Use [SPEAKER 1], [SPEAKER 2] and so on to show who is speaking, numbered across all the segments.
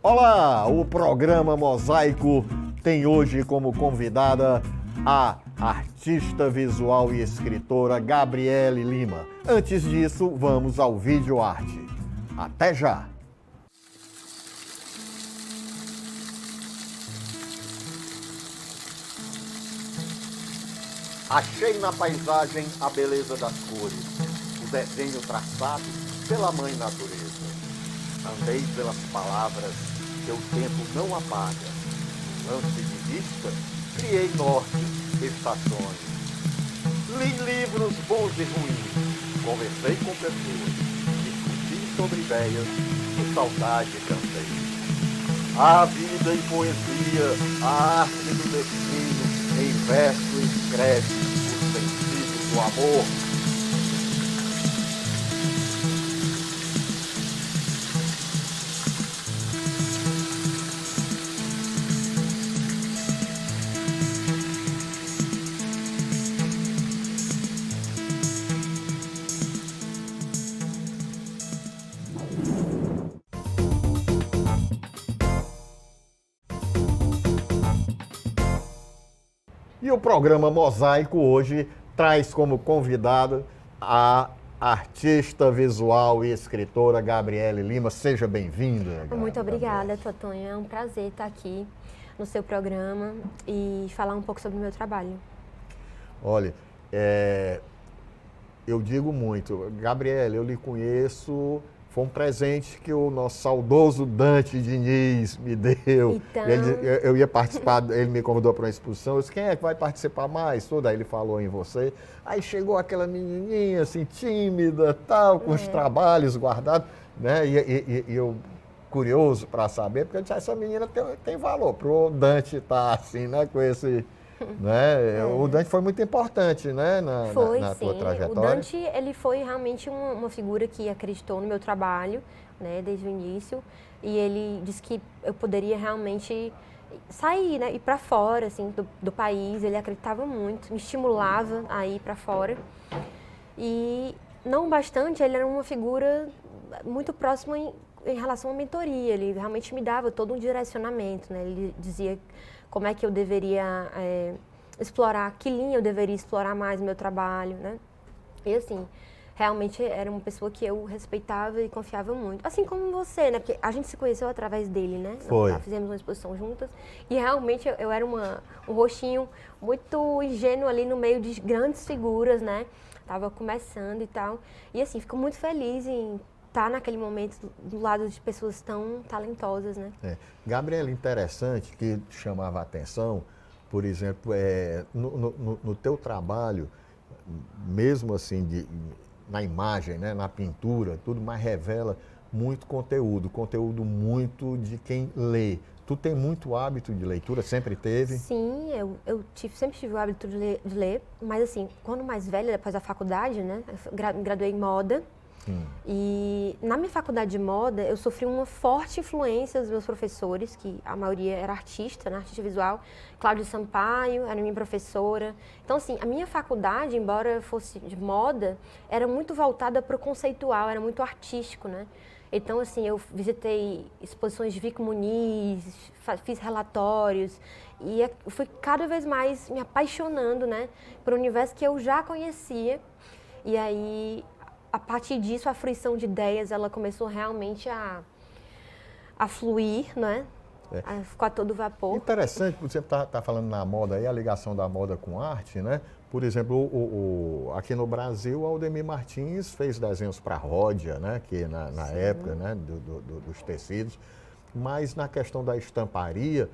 [SPEAKER 1] Olá, o programa Mosaico tem hoje como convidada a artista visual e escritora Gabriele Lima. Antes disso, vamos ao vídeo arte. Até já! Achei na paisagem a beleza das cores, o desenho traçado pela mãe natureza. Andei pelas palavras que o tempo não apaga. Lance de vista, criei nortes, estações. Li livros bons e ruins, conversei com pessoas, discuti sobre ideias e saudade cantei. A vida e poesia, a arte do destino, em verso escreve o sentido do amor. E o programa Mosaico hoje traz como convidada a artista visual e escritora Gabriele Lima. Seja bem-vinda.
[SPEAKER 2] Muito obrigada, Totonho. É um prazer estar aqui no seu programa e falar um pouco sobre o meu trabalho.
[SPEAKER 1] Olha, eu digo muito, Gabriele, eu lhe conheço, foi um presente que o nosso saudoso Dante Diniz me deu.
[SPEAKER 2] Então...
[SPEAKER 1] Eu ia participar, ele me convidou para uma exposição, eu disse, quem é que vai participar mais? Tudo, aí ele falou em você. Aí chegou aquela menininha assim, tímida, tal, com os trabalhos guardados, né? E eu, curioso para saber, porque eu disse, essa menina tem valor, para o Dante estar assim, né, com esse... Né? O Dante foi muito importante, né, na tua trajetória.
[SPEAKER 2] O Dante, ele foi realmente uma figura que acreditou no meu trabalho, né, desde o início, e ele disse que eu poderia realmente sair, né, ir para fora, assim, do país. Ele acreditava muito, me estimulava a ir para fora. E não bastante, ele era uma figura muito próxima em relação à mentoria. Ele realmente me dava todo um direcionamento, né? Ele dizia como é que eu deveria explorar, que linha eu deveria explorar mais no meu trabalho, né? E assim, realmente era uma pessoa que eu respeitava e confiava muito. Assim como você, né? Porque a gente se conheceu através dele, né?
[SPEAKER 1] Foi.
[SPEAKER 2] Nós fizemos uma exposição juntas e realmente eu era um rostinho muito ingênuo ali no meio de grandes figuras, né? Tava começando e tal. E assim, fico muito feliz em estar naquele momento do lado de pessoas tão talentosas, né?
[SPEAKER 1] Gabriela, interessante que chamava a atenção, por exemplo, no teu trabalho, mesmo assim, na imagem, né, na pintura, tudo, mas revela muito conteúdo muito de quem lê. Tu tem muito hábito de leitura, sempre teve?
[SPEAKER 2] Sim, eu sempre tive o hábito de ler, mas assim, quando mais velha, depois da faculdade, né, eu graduei em moda. E na minha faculdade de moda, eu sofri uma forte influência dos meus professores, que a maioria era artista, né, artista visual. Cláudia Sampaio era minha professora. Então, assim, a minha faculdade, embora fosse de moda, era muito voltada para o conceitual, era muito artístico, né? Então, assim, eu visitei exposições de Vico Muniz, fiz relatórios e eu fui cada vez mais me apaixonando, né, por um universo que eu já conhecia. E aí, a partir disso, a fruição de ideias, ela começou realmente a fluir, né? A ficar a todo vapor.
[SPEAKER 1] Interessante, você está falando na moda aí, a ligação da moda com arte, né? Por exemplo, aqui no Brasil, o Aldemir Martins fez desenhos para a Ródia, né? Que na época, né? Dos tecidos. Mas na questão da estamparia,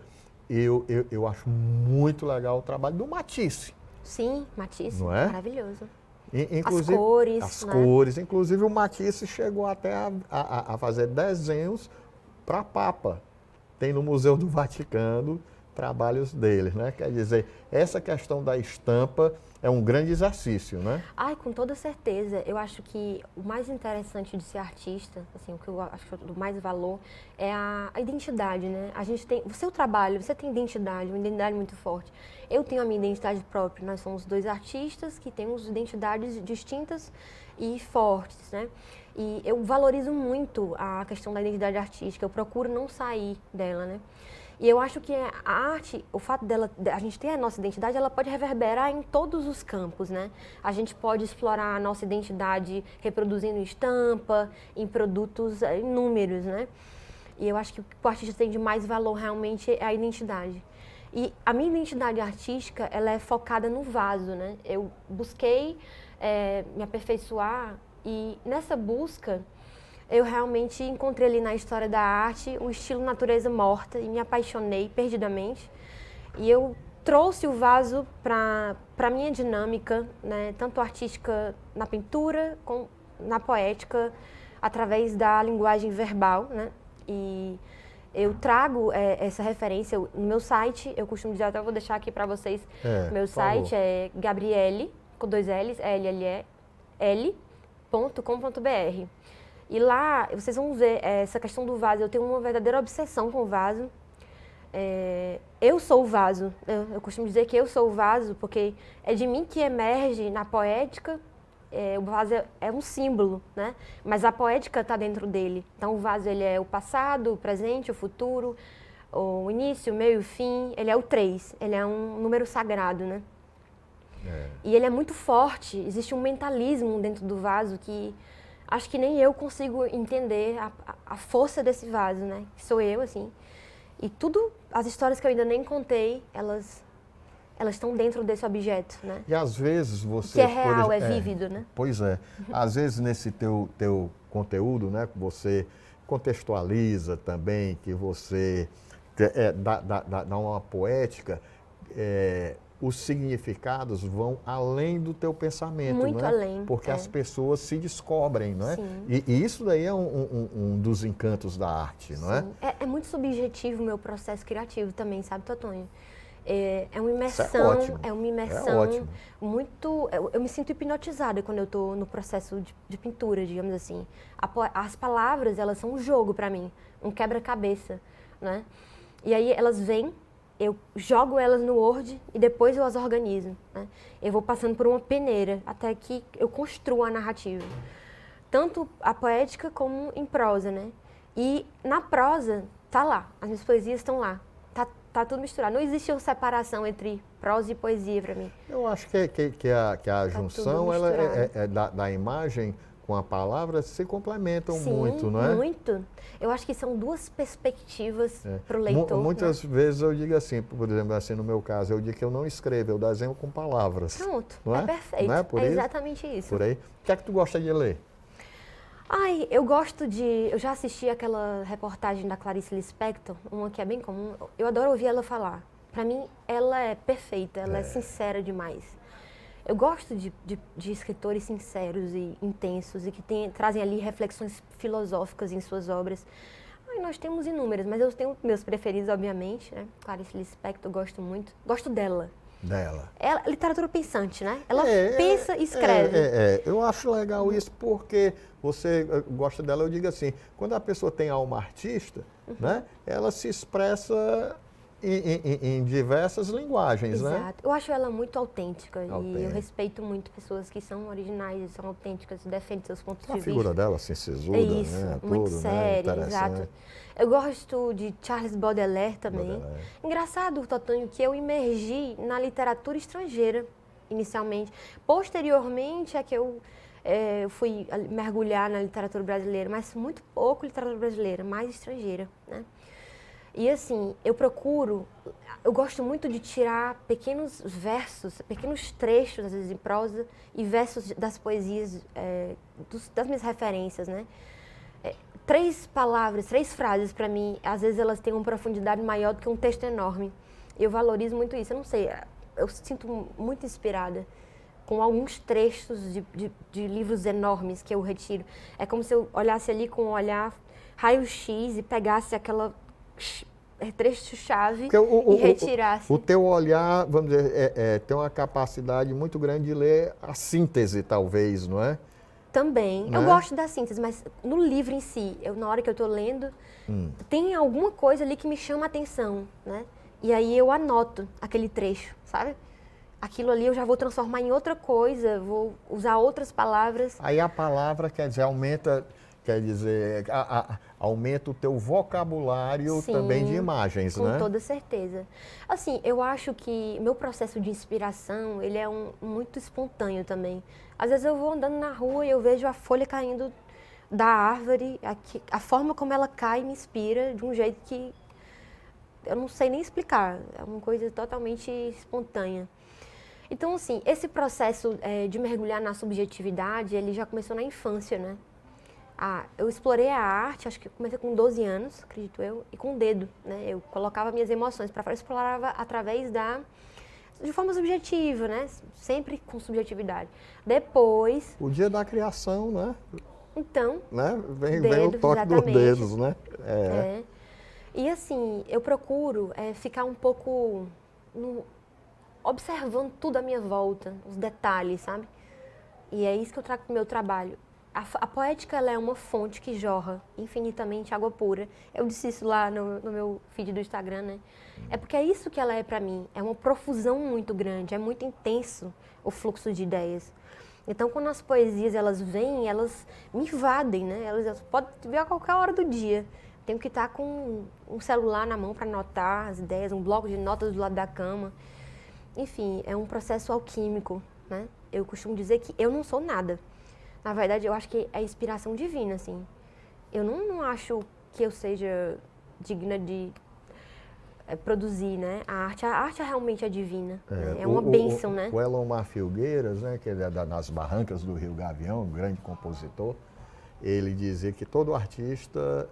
[SPEAKER 1] eu acho muito legal o trabalho do Matisse.
[SPEAKER 2] Sim, Matisse,
[SPEAKER 1] não é?
[SPEAKER 2] Maravilhoso.
[SPEAKER 1] Inclusive, as cores. Inclusive, o Matisse chegou até a fazer desenhos para Papa. Tem no Museu do Vaticano
[SPEAKER 3] trabalhos deles, né? Quer dizer, essa questão da estampa é um grande exercício, né?
[SPEAKER 2] Ai, com toda certeza. Eu acho que o mais interessante de ser artista, assim, o que eu acho que do mais valor é a identidade, né? A gente tem, o seu trabalho, você tem identidade, uma identidade muito forte. Eu tenho a minha identidade própria. Nós somos dois artistas que temos identidades distintas e fortes, né? E eu valorizo muito a questão da identidade artística. Eu procuro não sair dela, né? E eu acho que a arte, o fato dela, a gente ter a nossa identidade, ela pode reverberar em todos os campos, né? A gente pode explorar a nossa identidade reproduzindo estampa, em produtos inúmeros, né? E eu acho que o que o artista tem de mais valor realmente é a identidade. E a minha identidade artística, ela é focada no vaso, né? Eu busquei me aperfeiçoar e nessa busca eu realmente encontrei ali na história da arte o estilo natureza morta e me apaixonei perdidamente. E eu trouxe o vaso para a minha dinâmica, né, tanto artística na pintura, como na poética, através da linguagem verbal, né? E eu trago essa referência no meu site, eu costumo dizer, até vou deixar aqui para vocês, meu site é Gabriele, com 2 L's, L.com.br. E lá vocês vão ver essa questão do vaso. Eu tenho uma verdadeira obsessão com o vaso. Eu sou o vaso. Eu costumo dizer que eu sou o vaso porque é de mim que emerge na poética. O vaso é um símbolo, né? Mas a poética está dentro dele. Então o vaso ele é o passado, o presente, o futuro, o início, o meio e o fim. Ele é o 3. Ele é um número sagrado, né? E ele é muito forte. Existe um mentalismo dentro do vaso que acho que nem eu consigo entender a força desse vaso, né? Que sou eu, assim. E tudo, as histórias que eu ainda nem contei, elas estão dentro desse objeto, né?
[SPEAKER 3] E às vezes você...
[SPEAKER 2] Que é real, é vívido, né?
[SPEAKER 3] Pois é. Às vezes nesse teu conteúdo, né? Que você contextualiza também, que você dá uma poética, os significados vão além do teu pensamento,
[SPEAKER 2] muito
[SPEAKER 3] né?
[SPEAKER 2] além.
[SPEAKER 3] Porque as pessoas se descobrem, não é? E isso daí é um dos encantos da arte, não é?
[SPEAKER 2] É muito subjetivo o meu processo criativo também, sabe, Totonho? É uma imersão,
[SPEAKER 3] isso é ótimo.
[SPEAKER 2] É uma imersão
[SPEAKER 3] é ótimo.
[SPEAKER 2] muito... Eu me sinto hipnotizada quando eu estou no processo de pintura, digamos assim. As palavras, elas são um jogo para mim, um quebra-cabeça, né? E aí elas vêm, eu jogo elas no Word e depois eu as organizo, né? Eu vou passando por uma peneira até que eu construo a narrativa. Tanto a poética como em prosa, né? E na prosa, tá lá, as minhas poesias estão lá. Tá tudo misturado. Não existe uma separação entre prosa e poesia para mim.
[SPEAKER 3] Eu acho que a junção ela da imagem com a palavra se complementam muito, não é?
[SPEAKER 2] Muito. Eu acho que são duas perspectivas para o leitor.
[SPEAKER 3] Muitas vezes eu digo assim, por exemplo, assim no meu caso, eu digo que eu não escrevo, eu desenho com palavras.
[SPEAKER 2] Pronto,
[SPEAKER 3] não é?
[SPEAKER 2] Perfeito.
[SPEAKER 3] Não é por
[SPEAKER 2] isso?
[SPEAKER 3] Isso?
[SPEAKER 2] Exatamente isso.
[SPEAKER 3] Por aí. O que é que tu gosta de ler?
[SPEAKER 2] Ai, eu gosto de... Eu já assisti aquela reportagem da Clarice Lispector, uma que é bem comum. Eu adoro ouvir ela falar. Para mim, ela é perfeita, ela é sincera demais. Eu gosto de escritores sinceros e intensos e que trazem ali reflexões filosóficas em suas obras. Nós temos inúmeras, mas eu tenho meus preferidos, obviamente, né? Clarice Lispector, eu gosto muito. Gosto dela. Ela é literatura pensante, né? Ela pensa e escreve.
[SPEAKER 3] Eu acho legal isso porque você gosta dela, eu digo assim, quando a pessoa tem alma artista, né? Ela se expressa em diversas linguagens,
[SPEAKER 2] Exato.
[SPEAKER 3] né?
[SPEAKER 2] Eu acho ela muito autêntica e eu respeito muito pessoas que são originais, são autênticas, defendem seus pontos de vista.
[SPEAKER 3] A figura dela, assim, sisuda,
[SPEAKER 2] isso,
[SPEAKER 3] né?
[SPEAKER 2] muito
[SPEAKER 3] Tudo,
[SPEAKER 2] séria,
[SPEAKER 3] né?
[SPEAKER 2] exato. Eu gosto de Charles Baudelaire também. Engraçado, Totonho, que eu imergi na literatura estrangeira, inicialmente. Posteriormente é que eu fui mergulhar na literatura brasileira, mas muito pouco literatura brasileira, mais estrangeira, né? E assim, eu gosto muito de tirar pequenos versos, pequenos trechos, às vezes em prosa, e versos das poesias, das minhas referências, né? 3 palavras, 3 frases, para mim, às vezes elas têm uma profundidade maior do que um texto enorme. Eu valorizo muito isso. Eu não sei, eu sinto muito inspirada com alguns trechos de livros enormes que eu retiro. É como se eu olhasse ali com um olhar raio-x e pegasse aquela trecho-chave
[SPEAKER 3] Porque
[SPEAKER 2] e retirasse.
[SPEAKER 3] o teu olhar, vamos dizer, tem uma capacidade muito grande de ler a síntese, talvez, não é?
[SPEAKER 2] Também.
[SPEAKER 3] Né?
[SPEAKER 2] Eu gosto da síntese, mas no livro em si, na hora que eu estou lendo, tem alguma coisa ali que me chama a atenção, né? E aí eu anoto aquele trecho, sabe? Aquilo ali eu já vou transformar em outra coisa, vou usar outras palavras.
[SPEAKER 3] Aí a palavra, quer dizer, aumenta o teu vocabulário.
[SPEAKER 2] Sim,
[SPEAKER 3] também de imagens, né?
[SPEAKER 2] Com toda certeza. Assim, eu acho que meu processo de inspiração, ele é muito espontâneo também. Às vezes eu vou andando na rua e eu vejo a folha caindo da árvore, a forma como ela cai me inspira de um jeito que eu não sei nem explicar. É uma coisa totalmente espontânea. Então, assim, esse processo de mergulhar na subjetividade, ele já começou na infância, né? Eu explorei a arte, acho que comecei com 12 anos, acredito eu, e com o dedo, né? Eu colocava minhas emoções para fora, explorava através de forma subjetiva, né? Sempre com subjetividade. Depois...
[SPEAKER 3] O dia da criação, né?
[SPEAKER 2] Então...
[SPEAKER 3] Né? Vem o toque dos dedos, né?
[SPEAKER 2] E assim, eu procuro ficar um pouco observando tudo à minha volta, os detalhes, sabe? E é isso que eu trago para o meu trabalho. A poética, ela é uma fonte que jorra infinitamente água pura. Eu disse isso lá no meu feed do Instagram, né? É porque é isso que ela é para mim. É uma profusão muito grande, é muito intenso o fluxo de ideias. Então, quando as poesias, elas vêm, elas me invadem, né? Elas podem vir a qualquer hora do dia. Tenho que estar com um celular na mão para anotar as ideias, um bloco de notas do lado da cama. Enfim, é um processo alquímico, né? Eu costumo dizer que eu não sou nada. Na verdade, eu acho que é inspiração divina, assim. Eu não acho que eu seja digna de produzir, né? A arte realmente é divina. Né? É uma bênção, né?
[SPEAKER 3] O Elomar Filgueiras, né, que ele é das Barrancas do Rio Gavião, um grande compositor, ele dizia que todo artista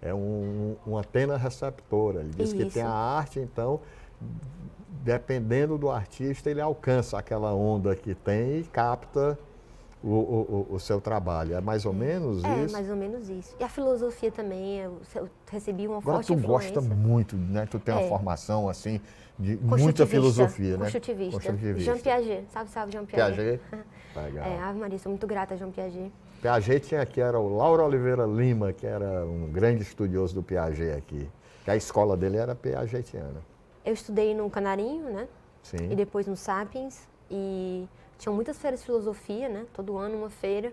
[SPEAKER 3] é uma antena receptora. Ele diz que tem a arte, então, dependendo do artista, ele alcança aquela onda que tem e capta o seu trabalho. É mais ou menos isso?
[SPEAKER 2] É, mais ou menos isso. E a filosofia também, eu recebi uma
[SPEAKER 3] Agora,
[SPEAKER 2] forte influência.
[SPEAKER 3] tu gosta muito, né? Tu tem uma formação, assim, de muita filosofia, né?
[SPEAKER 2] Construtivista. Jean Piaget. Sabe Jean Piaget?
[SPEAKER 3] Piaget? Legal.
[SPEAKER 2] Ave Maria, sou muito grata a Jean Piaget.
[SPEAKER 3] Piaget tinha aqui, era o Lauro Oliveira Lima, que era um grande estudioso do Piaget aqui. Que a escola dele era piagetiana.
[SPEAKER 2] Eu estudei no Canarinho, né?
[SPEAKER 3] Sim.
[SPEAKER 2] E depois no Sapiens. E tinham muitas feiras de filosofia, né? Todo ano uma feira.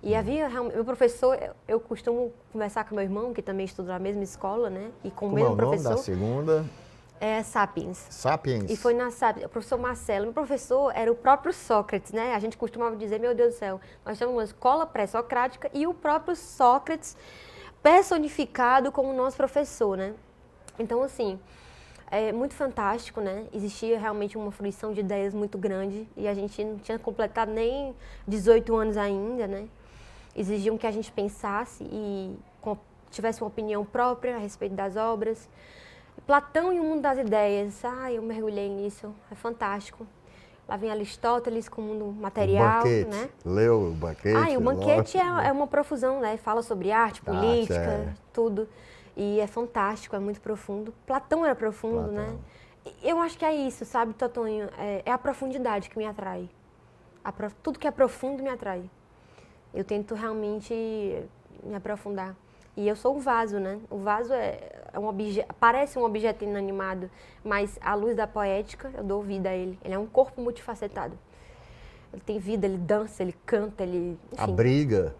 [SPEAKER 2] E havia, meu professor, eu costumo conversar com meu irmão, que também estuda na mesma escola, né? E com o mesmo professor.
[SPEAKER 3] Como é o nome da segunda?
[SPEAKER 2] É Sapiens.
[SPEAKER 3] Sapiens.
[SPEAKER 2] E foi na Sapiens, o professor Marcelo. Meu professor era o próprio Sócrates, né? A gente costumava dizer, meu Deus do céu, nós temos uma escola pré-socrática e o próprio Sócrates personificado como nosso professor, né? Então, assim, é muito fantástico, né? Existia realmente uma fruição de ideias muito grande e a gente não tinha completado nem 18 anos ainda, né? Exigiam que a gente pensasse e tivesse uma opinião própria a respeito das obras. Platão e o Mundo das Ideias, eu mergulhei nisso, é fantástico. Lá vem Aristóteles com o mundo material,
[SPEAKER 3] o Banquete.
[SPEAKER 2] Né?
[SPEAKER 3] Leu o Banquete?
[SPEAKER 2] E o Banquete é uma profusão, né? Fala sobre arte, política, tudo. E é fantástico, é muito profundo. Platão era profundo, né? Eu acho que é isso, sabe, Totonho? É a profundidade que me atrai. Tudo que é profundo me atrai. Eu tento realmente me aprofundar. E eu sou um vaso, né? O vaso é um objeto, parece um objeto inanimado, mas à luz da poética eu dou vida a ele. Ele é um corpo multifacetado. Ele tem vida, ele dança, ele canta, ele... Enfim.
[SPEAKER 3] Abriga.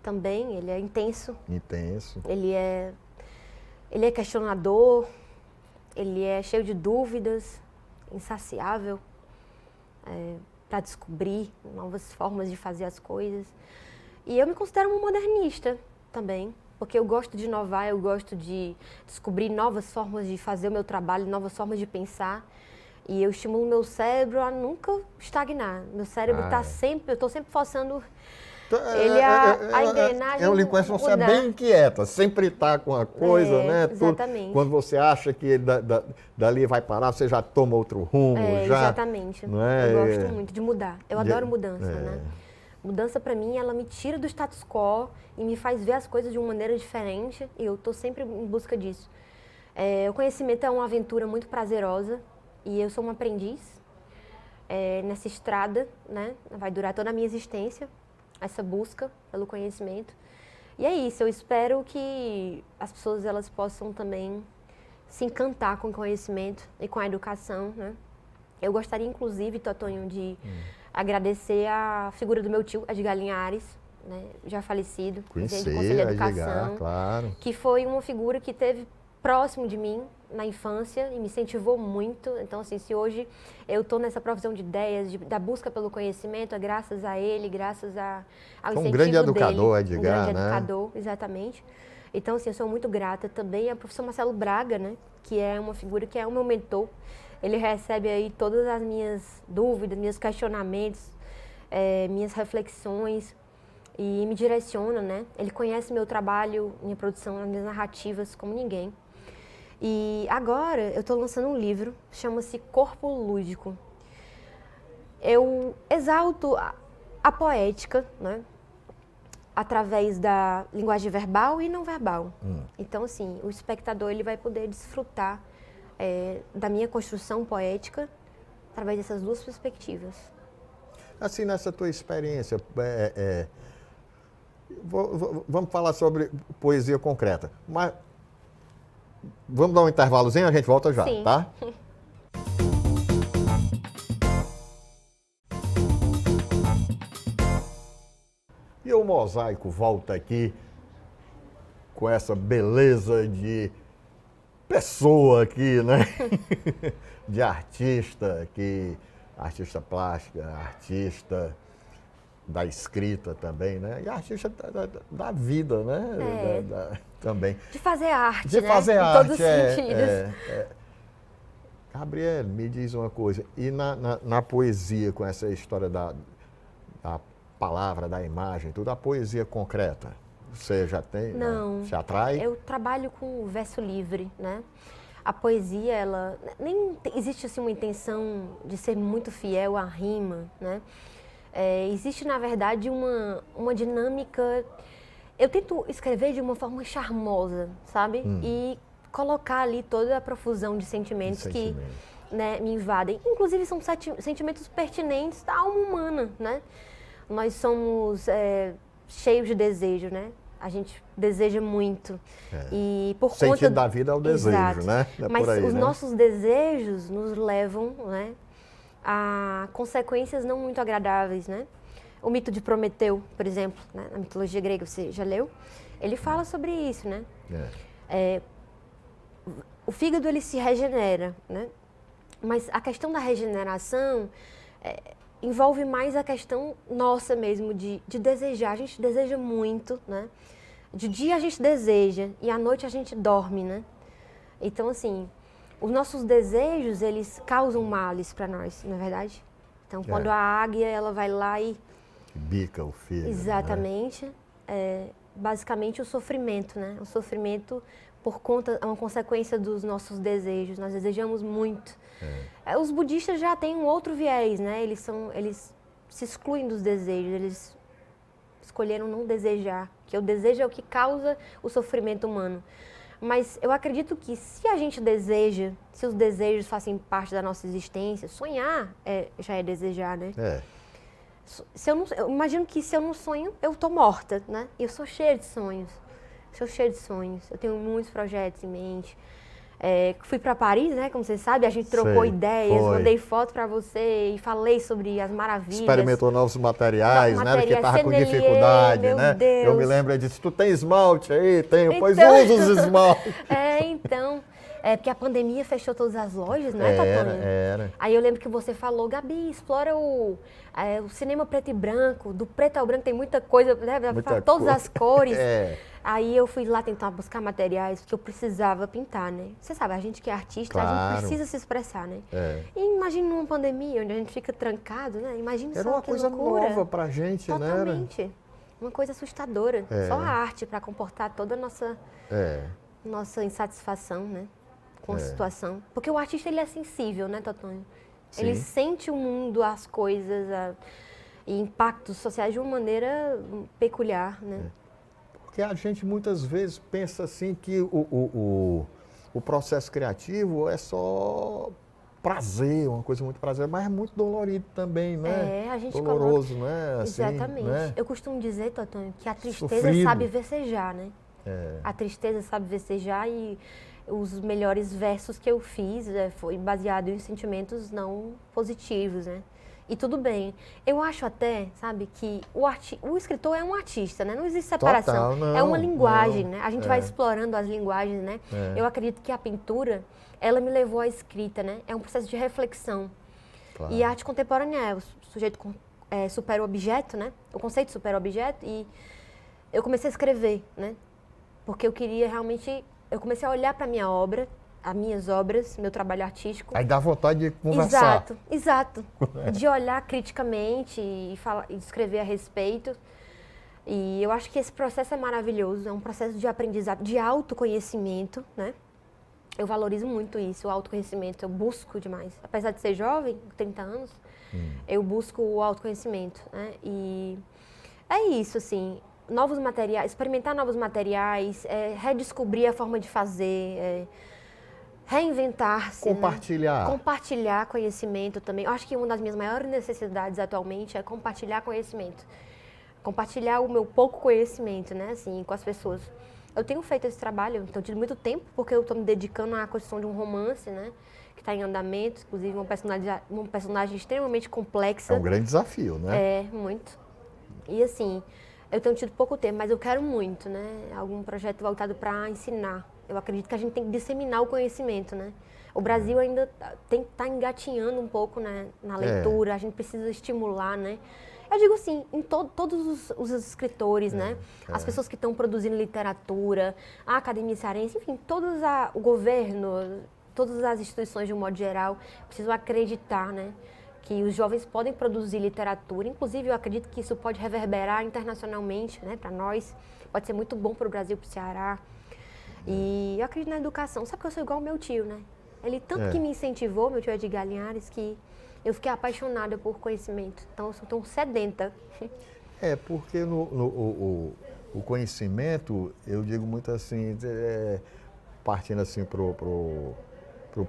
[SPEAKER 2] Também, ele é intenso.
[SPEAKER 3] Intenso.
[SPEAKER 2] Ele é questionador, ele é cheio de dúvidas, insaciável, para descobrir novas formas de fazer as coisas. E eu me considero uma modernista também, porque eu gosto de inovar, eu gosto de descobrir novas formas de fazer o meu trabalho, novas formas de pensar. E eu estimulo meu cérebro a nunca estagnar. Meu cérebro está sempre, eu estou sempre forçando ele a engrenagem.
[SPEAKER 3] Eu lhe conheço, você é bem inquieta, sempre está com a coisa, né?
[SPEAKER 2] Exatamente.
[SPEAKER 3] Quando você acha que dali vai parar, você já toma outro rumo.
[SPEAKER 2] Exatamente.
[SPEAKER 3] Não é?
[SPEAKER 2] Eu gosto muito de mudar. Eu adoro mudança, né? Mudança, para mim, ela me tira do status quo e me faz ver as coisas de uma maneira diferente. E eu estou sempre em busca disso. O conhecimento é uma aventura muito prazerosa e eu sou uma aprendiz nessa estrada, né? Vai durar toda a minha existência, essa busca pelo conhecimento. E é isso, eu espero que as pessoas elas possam também se encantar com o conhecimento e com a educação, né? Eu gostaria, inclusive, Totonho, de agradecer a figura do meu tio, Edgar Linhares, né? Já falecido, presidente do Conselho de Educação,
[SPEAKER 3] claro.
[SPEAKER 2] que foi uma figura que esteve próximo de mim na infância e me incentivou muito. Então, assim, se hoje eu estou nessa profissão de ideias, da busca pelo conhecimento, é graças a ele, graças ao incentivo
[SPEAKER 3] Um grande educador,
[SPEAKER 2] dele.
[SPEAKER 3] Edgar,
[SPEAKER 2] Um grande
[SPEAKER 3] né?
[SPEAKER 2] educador, exatamente. Então, assim, eu sou muito grata também ao professor Marcelo Braga, né? Que é uma figura que é o meu mentor. Ele recebe aí todas as minhas dúvidas, meus questionamentos, minhas reflexões e me direciona, né? Ele conhece meu trabalho, minha produção, as minhas narrativas como ninguém. E agora eu estou lançando um livro, chama-se Corpo Lúdico. Eu exalto a poética, né? Através da linguagem verbal e não verbal. Então, assim, o espectador ele vai poder desfrutar da minha construção poética através dessas duas perspectivas.
[SPEAKER 3] Assim, nessa tua experiência, vamos falar sobre poesia concreta, mas vamos dar um intervalozinho, a gente volta já,
[SPEAKER 2] Sim.
[SPEAKER 3] tá? E o Mosaico volta aqui com essa beleza de pessoa aqui, né? De artista, artista plástica, artista da escrita também, né? E artista da vida, né? Também.
[SPEAKER 2] De fazer arte,
[SPEAKER 3] De
[SPEAKER 2] né?
[SPEAKER 3] fazer
[SPEAKER 2] em
[SPEAKER 3] arte,
[SPEAKER 2] todos os sentidos.
[SPEAKER 3] Gabriel, me diz uma coisa, e na poesia, com essa história da palavra, da imagem, tudo, a poesia concreta, você já tem?
[SPEAKER 2] Não.
[SPEAKER 3] Se atrai?
[SPEAKER 2] Eu trabalho com o verso livre, né? A poesia, ela nem existe assim uma intenção de ser muito fiel à rima, né? Existe, na verdade, uma dinâmica. Eu tento escrever de uma forma charmosa, sabe? E colocar ali toda a profusão de sentimentos que, né, me invadem. Inclusive, são sentimentos pertinentes da alma humana, né? Nós somos cheios de desejo, né? A gente deseja muito. E por
[SPEAKER 3] o sentido
[SPEAKER 2] conta
[SPEAKER 3] da vida é o desejo,
[SPEAKER 2] Exato.
[SPEAKER 3] né? É
[SPEAKER 2] Mas
[SPEAKER 3] por aí,
[SPEAKER 2] os
[SPEAKER 3] né?
[SPEAKER 2] nossos desejos nos levam, né, a consequências não muito agradáveis, né? O mito de Prometeu, por exemplo, né, na mitologia grega, você já leu? Ele fala sobre isso, né? O fígado ele se regenera, né? Mas a questão da regeneração envolve mais a questão nossa mesmo de desejar. A gente deseja muito, né? De dia a gente deseja e à noite a gente dorme, né? Então, assim, os nossos desejos, eles causam males para nós, não é verdade? Então, quando a águia, ela vai lá e...
[SPEAKER 3] bica o fígado.
[SPEAKER 2] Exatamente. Né? Basicamente o sofrimento, né? O sofrimento por conta, é uma consequência dos nossos desejos. Nós desejamos muito. Os budistas já têm um outro viés, né? Eles se excluem dos desejos, eles escolheram não desejar, que o desejo é o que causa o sofrimento humano. Mas eu acredito que se a gente deseja, se os desejos fazem parte da nossa existência, sonhar já é desejar, né? Eu imagino que se eu não sonho, eu tô morta, né? E eu sou cheia de sonhos. Eu tenho muitos projetos em mente. Fui para Paris, né? Como você sabe, a gente trocou ideias, mandei foto para você e falei sobre as maravilhas.
[SPEAKER 3] Experimentou novos materiais, né? Porque estava com
[SPEAKER 2] Sennelier,
[SPEAKER 3] dificuldade,
[SPEAKER 2] meu
[SPEAKER 3] né?
[SPEAKER 2] Deus.
[SPEAKER 3] Eu me lembro, eu disse, tu tem esmalte aí? Tenho,
[SPEAKER 2] Então...
[SPEAKER 3] pois usa os esmaltes.
[SPEAKER 2] Então, porque a pandemia fechou todas as lojas, né, Totonho?
[SPEAKER 3] Era.
[SPEAKER 2] Aí eu lembro que você falou, Gabi, explora o cinema preto e branco, do preto ao branco tem muita coisa, né, para todas as cores. Aí eu fui lá tentar buscar materiais, porque eu precisava pintar, né? Você sabe, a gente que é artista, a gente precisa se expressar, né? E imagina numa pandemia, onde a gente fica trancado, né? Imagina só que loucura.
[SPEAKER 3] Era uma coisa nova pra gente, né?
[SPEAKER 2] Totalmente. Uma coisa assustadora. Só a arte para comportar toda a nossa insatisfação, né? Com a situação. Porque o artista, ele é sensível, né, Totonho?
[SPEAKER 3] Sim.
[SPEAKER 2] Ele sente o mundo, as coisas e impactos sociais de uma maneira peculiar, né?
[SPEAKER 3] Porque a gente muitas vezes pensa assim que o o processo criativo é só prazer, uma coisa muito prazer, mas é muito dolorido também, né?
[SPEAKER 2] A gente
[SPEAKER 3] doloroso,
[SPEAKER 2] coloca...
[SPEAKER 3] né? Assim,
[SPEAKER 2] Exatamente.
[SPEAKER 3] né?
[SPEAKER 2] Eu costumo dizer, Totônio, que a tristeza
[SPEAKER 3] Sofrido.
[SPEAKER 2] sabe vecejar, né?
[SPEAKER 3] É.
[SPEAKER 2] A tristeza sabe vecejar e os melhores versos que eu fiz foi baseado em sentimentos não positivos, né? E tudo bem. Eu acho até, sabe, que o escritor é um artista, né? Não existe separação.
[SPEAKER 3] Total, não,
[SPEAKER 2] é uma linguagem,
[SPEAKER 3] não.
[SPEAKER 2] né? A gente vai explorando as linguagens, né? Eu acredito que a pintura, ela me levou à escrita, né? É um processo de reflexão.
[SPEAKER 3] Claro.
[SPEAKER 2] E a arte contemporânea o sujeito supera o objeto, né? O conceito supera o objeto e eu comecei a escrever, né? Porque eu queria realmente... Eu comecei a olhar para a minha obra, as minhas obras, meu trabalho artístico.
[SPEAKER 3] Aí dá vontade de conversar.
[SPEAKER 2] Exato. De olhar criticamente e escrever a respeito. E eu acho que esse processo é maravilhoso, é um processo de aprendizado, de autoconhecimento, né? Eu valorizo muito isso, o autoconhecimento, eu busco demais. Apesar de ser jovem, 30 anos, eu busco o autoconhecimento, né? E é isso, assim, novos materiais, experimentar novos materiais, redescobrir a forma de fazer, reinventar-se.
[SPEAKER 3] Compartilhar.
[SPEAKER 2] Né? Compartilhar conhecimento também. Eu acho que uma das minhas maiores necessidades atualmente é compartilhar conhecimento. Compartilhar o meu pouco conhecimento, né, assim, com as pessoas. Eu tenho feito esse trabalho, tenho tido muito tempo, porque eu estou me dedicando à construção de um romance, né, que está em andamento, inclusive uma personagem extremamente complexa.
[SPEAKER 3] É um grande desafio, né?
[SPEAKER 2] É, muito. E assim, eu tenho tido pouco tempo, mas eu quero muito, né, algum projeto voltado para ensinar. Eu acredito que a gente tem que disseminar o conhecimento, né? O Brasil ainda está engatinhando um pouco, né, na leitura, a gente precisa estimular, né? Eu digo assim, em todos os escritores, né? As pessoas que estão produzindo literatura, a Academia Cearense, enfim, o governo, todas as instituições de um modo geral, precisam acreditar, né? Que os jovens podem produzir literatura. Inclusive, eu acredito que isso pode reverberar internacionalmente, né? Para nós, pode ser muito bom para o Brasil, para o Ceará. E eu acredito na educação. Sabe que eu sou igual ao meu tio, né? Ele tanto que me incentivou, meu tio Edgar Linhares, que eu fiquei apaixonada por conhecimento. Então, eu sou tão sedenta.
[SPEAKER 3] Porque o conhecimento, eu digo muito assim, partindo assim pro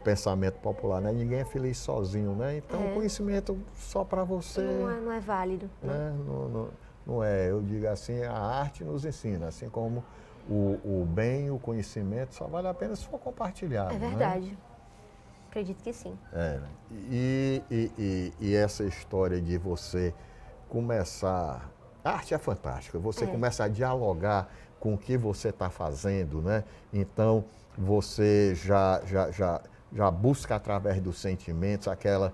[SPEAKER 3] pensamento popular, né? Ninguém é feliz sozinho, né? Então, o conhecimento só para você...
[SPEAKER 2] Não é válido.
[SPEAKER 3] Né? Não é. Eu digo assim, a arte nos ensina, assim como o bem, o conhecimento, só vale a pena se for compartilhado.
[SPEAKER 2] É verdade. Né? Acredito que sim.
[SPEAKER 3] E essa história de você começar... A arte é fantástica. Você começa a dialogar com o que você está fazendo, né? Então, você já busca através dos sentimentos aquela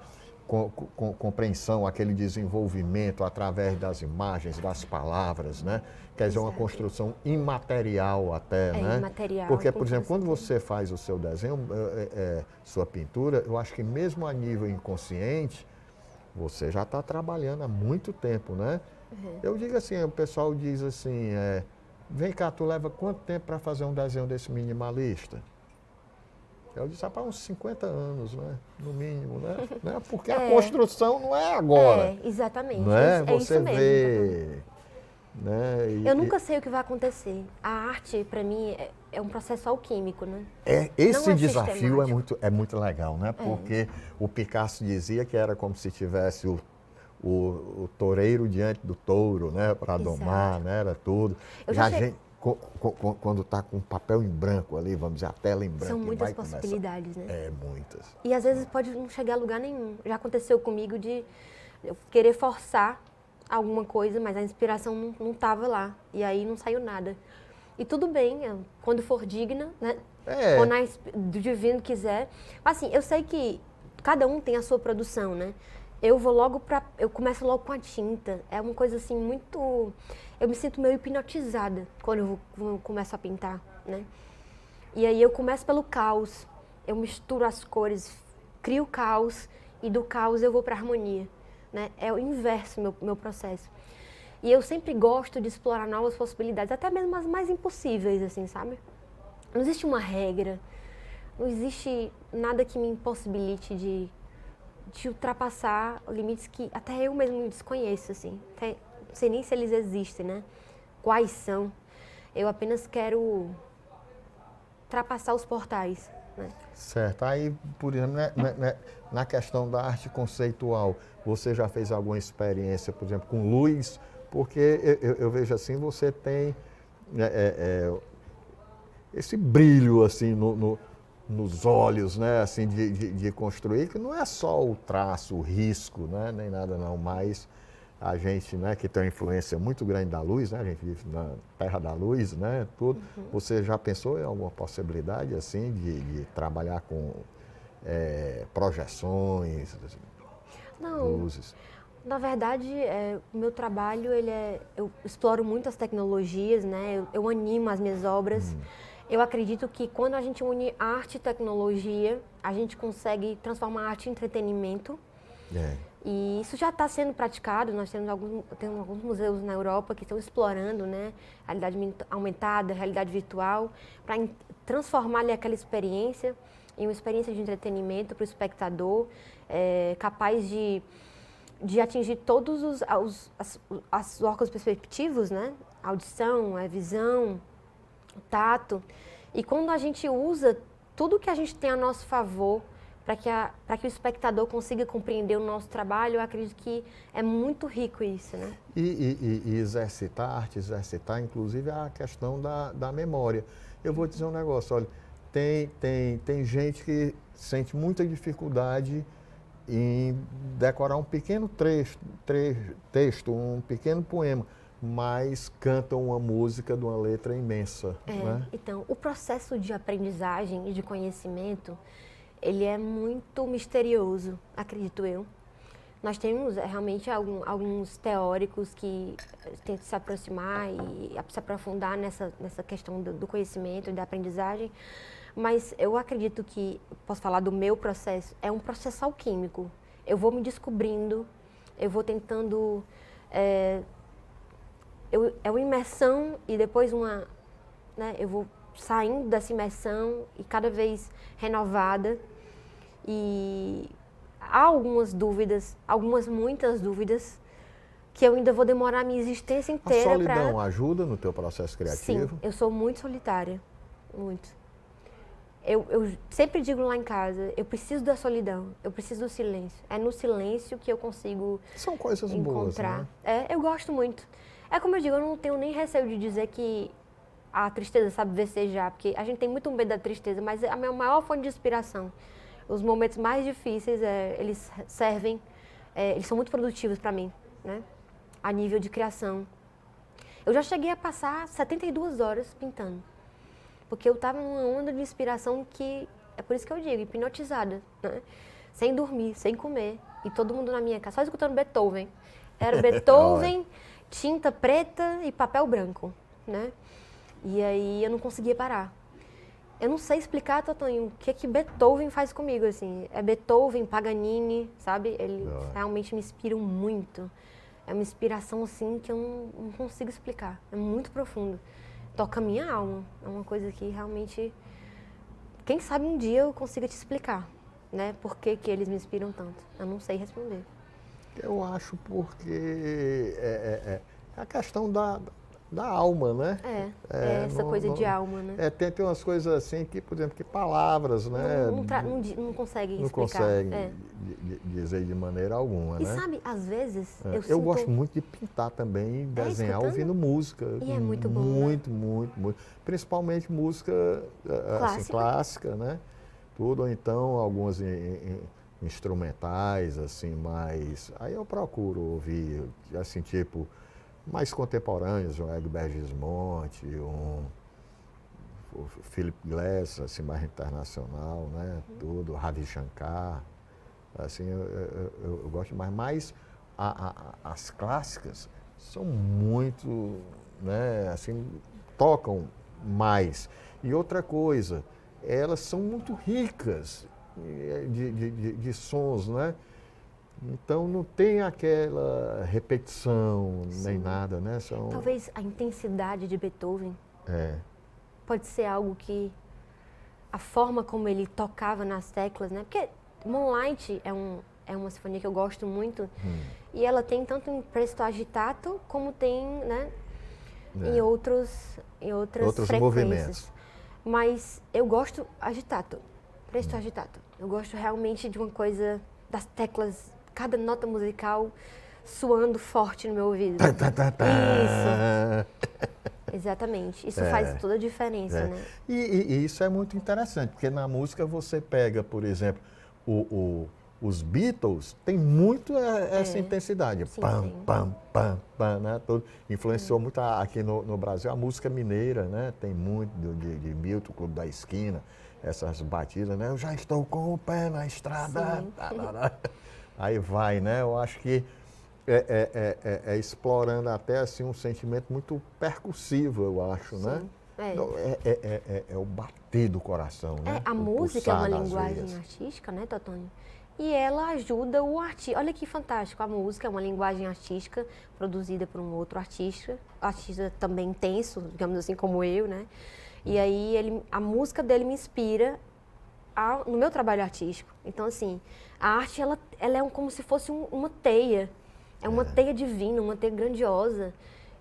[SPEAKER 3] compreensão, aquele desenvolvimento através das imagens, das palavras, né? Quer dizer, uma construção imaterial até, né?
[SPEAKER 2] Imaterial.
[SPEAKER 3] Porque, por exemplo, quando você faz o seu desenho, sua pintura, eu acho que mesmo a nível inconsciente, você já está trabalhando há muito tempo, né? Eu digo assim, o pessoal diz assim, vem cá, tu leva quanto tempo para fazer um desenho desse minimalista? Eu disse, para uns 50 anos, né? No mínimo, né? Porque a construção não é agora.
[SPEAKER 2] Exatamente.
[SPEAKER 3] Não é?
[SPEAKER 2] isso
[SPEAKER 3] Você
[SPEAKER 2] mesmo,
[SPEAKER 3] vê... Né?
[SPEAKER 2] Eu nunca sei o que vai acontecer. A arte, para mim, é um processo alquímico, né?
[SPEAKER 3] Esse desafio é muito legal, né? Porque o Picasso dizia que era como se tivesse o toureiro diante do touro, né? Para domar, né? Era tudo. Quando está com papel em branco ali, vamos dizer, a tela em branco.
[SPEAKER 2] São muitas possibilidades, né?
[SPEAKER 3] Muitas.
[SPEAKER 2] E às vezes pode não chegar a lugar nenhum. Já aconteceu comigo de eu querer forçar alguma coisa, mas a inspiração não estava lá. E aí não saiu nada. E tudo bem, quando for digna, né? Quando o divino quiser. Assim, eu sei que cada um tem a sua produção, né? Eu começo logo com a tinta. É uma coisa assim muito... Eu me sinto meio hipnotizada quando eu começo a pintar, né? E aí eu começo pelo caos. Eu misturo as cores, crio caos e do caos eu vou para a harmonia, né? É o inverso meu processo. E eu sempre gosto de explorar novas possibilidades, até mesmo as mais impossíveis, assim, sabe? Não existe uma regra, não existe nada que me impossibilite de ultrapassar limites que até eu mesmo desconheço, assim. Até, não sei nem se eles existem, né? Quais são. Eu apenas quero ultrapassar os portais, né?
[SPEAKER 3] Certo. Aí, por exemplo, na questão da arte conceitual, você já fez alguma experiência, por exemplo, com luz? Porque eu vejo assim, você tem esse brilho assim nos olhos, né, assim, de construir, que não é só o traço, o risco, né, nem nada não, mas a gente, né, que tem uma influência muito grande da luz, né, a gente vive na terra da luz, né, tudo. Você já pensou em alguma possibilidade, assim, de trabalhar com projeções,
[SPEAKER 2] Não,
[SPEAKER 3] luzes?
[SPEAKER 2] na verdade, o meu trabalho, eu exploro muito as tecnologias, né, eu animo as minhas obras. Eu acredito que quando a gente une arte e tecnologia, a gente consegue transformar a arte em entretenimento. E isso já está sendo praticado. Nós temos alguns museus na Europa que estão explorando, né, realidade aumentada, realidade virtual, para transformar ali aquela experiência em uma experiência de entretenimento para o espectador, capaz de atingir todos os órgãos perceptivos, né, a audição, a visão, o tato. E quando a gente usa tudo que a gente tem a nosso favor para que o espectador consiga compreender o nosso trabalho, eu acredito que é muito rico isso, né?
[SPEAKER 3] E exercitar, inclusive, a questão da memória. Eu vou dizer um negócio, olha, tem gente que sente muita dificuldade em decorar um pequeno texto, um pequeno poema, mas cantam uma música de uma letra imensa. Né?
[SPEAKER 2] Então, o processo de aprendizagem e de conhecimento, ele é muito misterioso, acredito eu. Nós temos realmente alguns teóricos que tentam se aproximar e se aprofundar nessa questão do conhecimento e da aprendizagem, mas eu acredito que, posso falar do meu processo, é um processo alquímico. Eu vou me descobrindo, eu vou tentando... É uma imersão e depois né, eu vou saindo dessa imersão e cada vez renovada. E há algumas dúvidas, muitas dúvidas, que eu ainda vou demorar a minha existência inteira para...
[SPEAKER 3] A solidão ajuda no teu processo criativo?
[SPEAKER 2] Sim, eu sou muito solitária, muito. Eu sempre digo lá em casa, eu preciso da solidão, eu preciso do silêncio. É no silêncio que eu consigo
[SPEAKER 3] São coisas
[SPEAKER 2] encontrar.
[SPEAKER 3] boas, né?
[SPEAKER 2] Eu gosto muito. É como eu digo, eu não tenho nem receio de dizer que a tristeza sabe vecejar, porque a gente tem muito medo da tristeza, mas é a minha maior fonte de inspiração. Os momentos mais difíceis, eles servem, eles são muito produtivos para mim, né? A nível de criação. Eu já cheguei a passar 72 horas pintando, porque eu estava numa onda de inspiração que, é por isso que eu digo, hipnotizada, né? Sem dormir, sem comer, e todo mundo na minha casa, só escutando Beethoven. Era Beethoven, tinta preta e papel branco, né? E aí eu não conseguia parar. Eu não sei explicar, Totonho, o que Beethoven faz comigo, assim. É Beethoven, Paganini, sabe? Eles realmente me inspiram muito. É uma inspiração, assim, que eu não consigo explicar. É muito profundo. Toca a minha alma. É uma coisa que realmente... Quem sabe um dia eu consiga te explicar, né? Por que eles me inspiram tanto. Eu não sei responder.
[SPEAKER 3] Eu acho porque é a questão da alma, né?
[SPEAKER 2] Essa coisa de alma, né?
[SPEAKER 3] Tem umas coisas assim que, por exemplo, que palavras, né?
[SPEAKER 2] Não conseguem
[SPEAKER 3] não
[SPEAKER 2] explicar.
[SPEAKER 3] conseguem dizer de maneira alguma,
[SPEAKER 2] E
[SPEAKER 3] né?
[SPEAKER 2] sabe, às vezes,
[SPEAKER 3] eu gosto muito de pintar também, desenhar ouvindo música.
[SPEAKER 2] E é muito bom,
[SPEAKER 3] muito, né? muito. Principalmente música assim, clássica, né? Tudo, ou então algumas instrumentais, assim, mais... Aí eu procuro ouvir, assim, tipo, mais contemporâneos, um Egberto Gismonti, o Philip Glass, assim, mais internacional, né? Tudo, Ravi Shankar, assim, eu gosto mais. Mas as clássicas são muito, né, assim, tocam mais. E outra coisa, elas são muito ricas de sons, né? Então não tem aquela repetição, nem nada, né?
[SPEAKER 2] Talvez a intensidade de Beethoven pode ser algo que... A forma como ele tocava nas teclas, né? Porque Moonlight é uma sinfonia que eu gosto muito. E ela tem tanto em presto agitato, como tem, né? Em outras frequências.
[SPEAKER 3] Movimentos.
[SPEAKER 2] Mas eu gosto agitato. Pra isso agitado. Eu gosto realmente de uma coisa das teclas, cada nota musical suando forte no meu ouvido. Isso. Exatamente. Isso faz toda a diferença, né?
[SPEAKER 3] E isso é muito interessante, porque na música você pega, por exemplo, os Beatles, tem muito essa intensidade.
[SPEAKER 2] Sim,
[SPEAKER 3] Pam,
[SPEAKER 2] tem.
[SPEAKER 3] pam, pam, pam, né? Influenciou muito aqui no Brasil a música mineira, né? Tem muito de Milton, Clube da Esquina, essas batidas, né? Eu já estou com o pé na estrada. Aí vai, né? Eu acho que explorando até assim um sentimento muito percussivo, eu acho, né? É o bater do coração, né?
[SPEAKER 2] A música é uma linguagem artística, né, Totônio? E ela ajuda o artista. Olha que fantástico, a música é uma linguagem artística produzida por um outro artista também intenso, digamos assim, como eu, né? E aí a música dele me inspira no meu trabalho artístico. Então, assim, a arte, ela é como se fosse uma teia. É uma teia divina, uma teia grandiosa.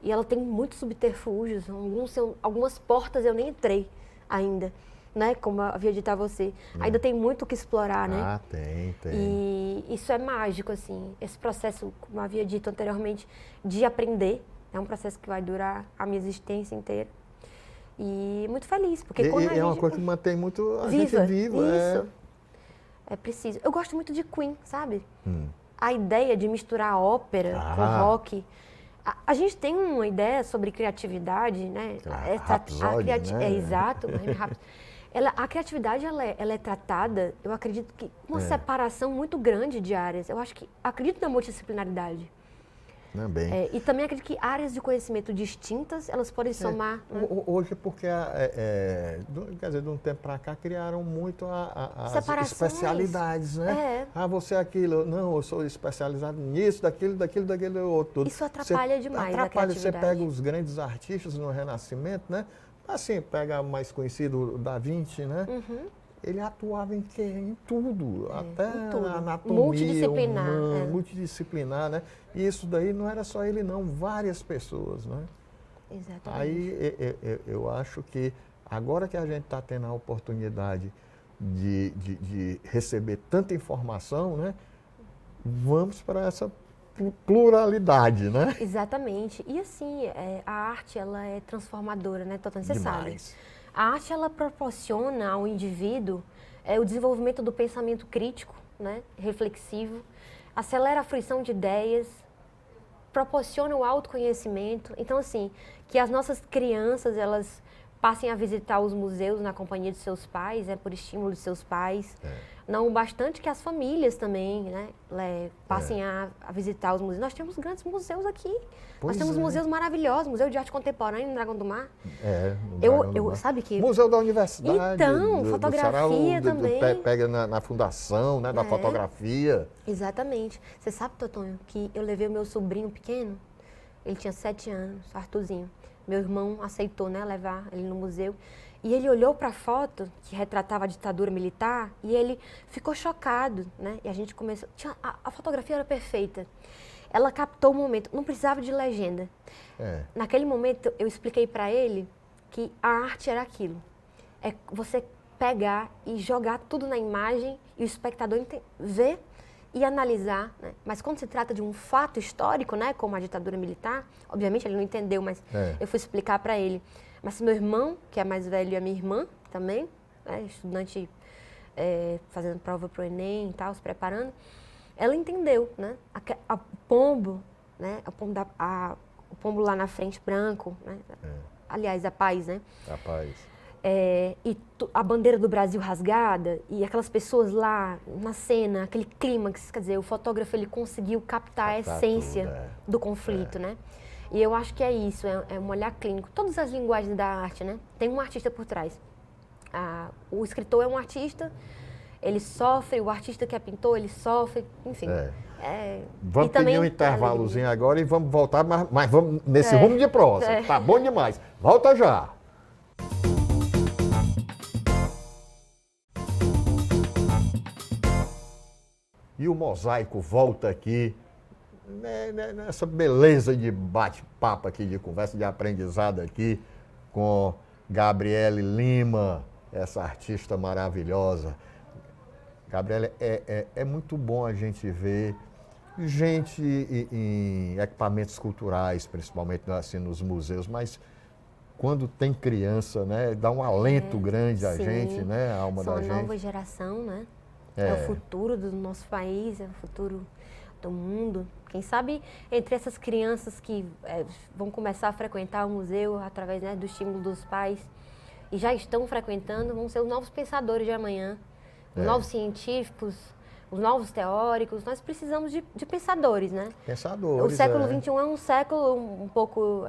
[SPEAKER 2] E ela tem muitos subterfúgios, algumas portas eu nem entrei ainda, né? Como eu havia dito a você. Ainda tem muito o que explorar, né?
[SPEAKER 3] Ah, tem.
[SPEAKER 2] E isso é mágico, assim. Esse processo, como eu havia dito anteriormente, de aprender, é um processo que vai durar a minha existência inteira. E muito feliz, porque quando a gente...
[SPEAKER 3] é uma coisa que mantém muito a
[SPEAKER 2] gente
[SPEAKER 3] viva.
[SPEAKER 2] Isso. É preciso. Eu gosto muito de Queen, sabe? A ideia de misturar ópera com rock. A gente tem uma ideia sobre criatividade, né?
[SPEAKER 3] Né?
[SPEAKER 2] Exato. A criatividade ela é tratada, eu acredito que uma separação muito grande de áreas. Acredito na multidisciplinaridade.
[SPEAKER 3] Também.
[SPEAKER 2] E também acredito que áreas de conhecimento distintas, elas podem somar. Né?
[SPEAKER 3] Hoje, porque, quer dizer, de um tempo para cá, criaram muito as especialidades, né? Você é aquilo. Não, eu sou especializado nisso, daquilo, outro.
[SPEAKER 2] Isso atrapalha demais a criatividade.
[SPEAKER 3] Você pega os grandes artistas no Renascimento, né? Assim, pega o mais conhecido, o Da Vinci, né? Ele atuava em tudo, até na anatomia
[SPEAKER 2] multidisciplinar,
[SPEAKER 3] humana, multidisciplinar, né? E isso daí não era só ele não, várias pessoas, né?
[SPEAKER 2] Exatamente.
[SPEAKER 3] Aí eu acho que agora que a gente está tendo a oportunidade de receber tanta informação, né? Vamos para essa pluralidade, né?
[SPEAKER 2] Exatamente. E assim, a arte, ela é transformadora, né, Totônio? Você sabe. A arte, ela proporciona ao indivíduo o desenvolvimento do pensamento crítico, né, reflexivo, acelera a fruição de ideias, proporciona o autoconhecimento. Então, assim, que as nossas crianças, elas passem a visitar os museus na companhia de seus pais, por estímulo de seus pais. Não bastante que as famílias também, né, passem a visitar os museus. Nós temos grandes museus aqui. Nós temos museus maravilhosos, Museu de Arte Contemporânea no Dragão do Mar. Sabe que...
[SPEAKER 3] Museu da Universidade.
[SPEAKER 2] Então, fotografia também.
[SPEAKER 3] Pega na fundação, né, da fotografia.
[SPEAKER 2] Exatamente. Você sabe, Totônio, que eu levei o meu sobrinho pequeno, ele tinha 7 anos, Arthurzinho. Meu irmão aceitou, né, levar ele no museu. E ele olhou para a foto que retratava a ditadura militar e ele ficou chocado, né? E a gente começou... A fotografia era perfeita. Ela captou o momento, não precisava de legenda. Naquele momento, eu expliquei para ele que a arte era aquilo. É você pegar e jogar tudo na imagem e o espectador ver e analisar, né? Mas quando se trata de um fato histórico, né, como a ditadura militar, obviamente ele não entendeu, mas eu fui explicar para ele. Mas meu irmão, que é mais velho, e a minha irmã também, né, estudante fazendo prova para o Enem e tal, se preparando, ela entendeu, né? O pombo, né? O pombo lá na frente, branco, né? Aliás, a paz, né?
[SPEAKER 3] A paz.
[SPEAKER 2] E a bandeira do Brasil rasgada, e aquelas pessoas lá na cena, aquele clímax, quer dizer, o fotógrafo ele conseguiu captar a essência do conflito, né? E eu acho que é isso, é um olhar clínico. Todas as linguagens da arte, né? Tem um artista por trás. O escritor é um artista, ele sofre, o artista que é pintor, ele sofre, enfim.
[SPEAKER 3] Vamos pedir um intervalozinho agora e vamos voltar, mas vamos nesse rumo de prosa. Tá bom demais. Volta já. E o Mosaico volta aqui, nessa beleza de bate-papo aqui, de conversa, de aprendizado aqui, com Gabriele Lima, essa artista maravilhosa. Gabriela, é muito bom a gente ver gente em equipamentos culturais, principalmente assim, nos museus, mas quando tem criança, né, dá um alento grande a
[SPEAKER 2] sim.
[SPEAKER 3] gente, né, a alma
[SPEAKER 2] São
[SPEAKER 3] da
[SPEAKER 2] a
[SPEAKER 3] gente.
[SPEAKER 2] nova geração, né? É o futuro do nosso país, é o futuro do mundo. Quem sabe entre essas crianças que vão começar a frequentar o museu através, né, do estímulo dos pais e já estão frequentando, vão ser os novos pensadores de amanhã, os novos científicos, os novos teóricos. Nós precisamos de pensadores, né?
[SPEAKER 3] Pensadores,
[SPEAKER 2] o século XXI é um século um pouco...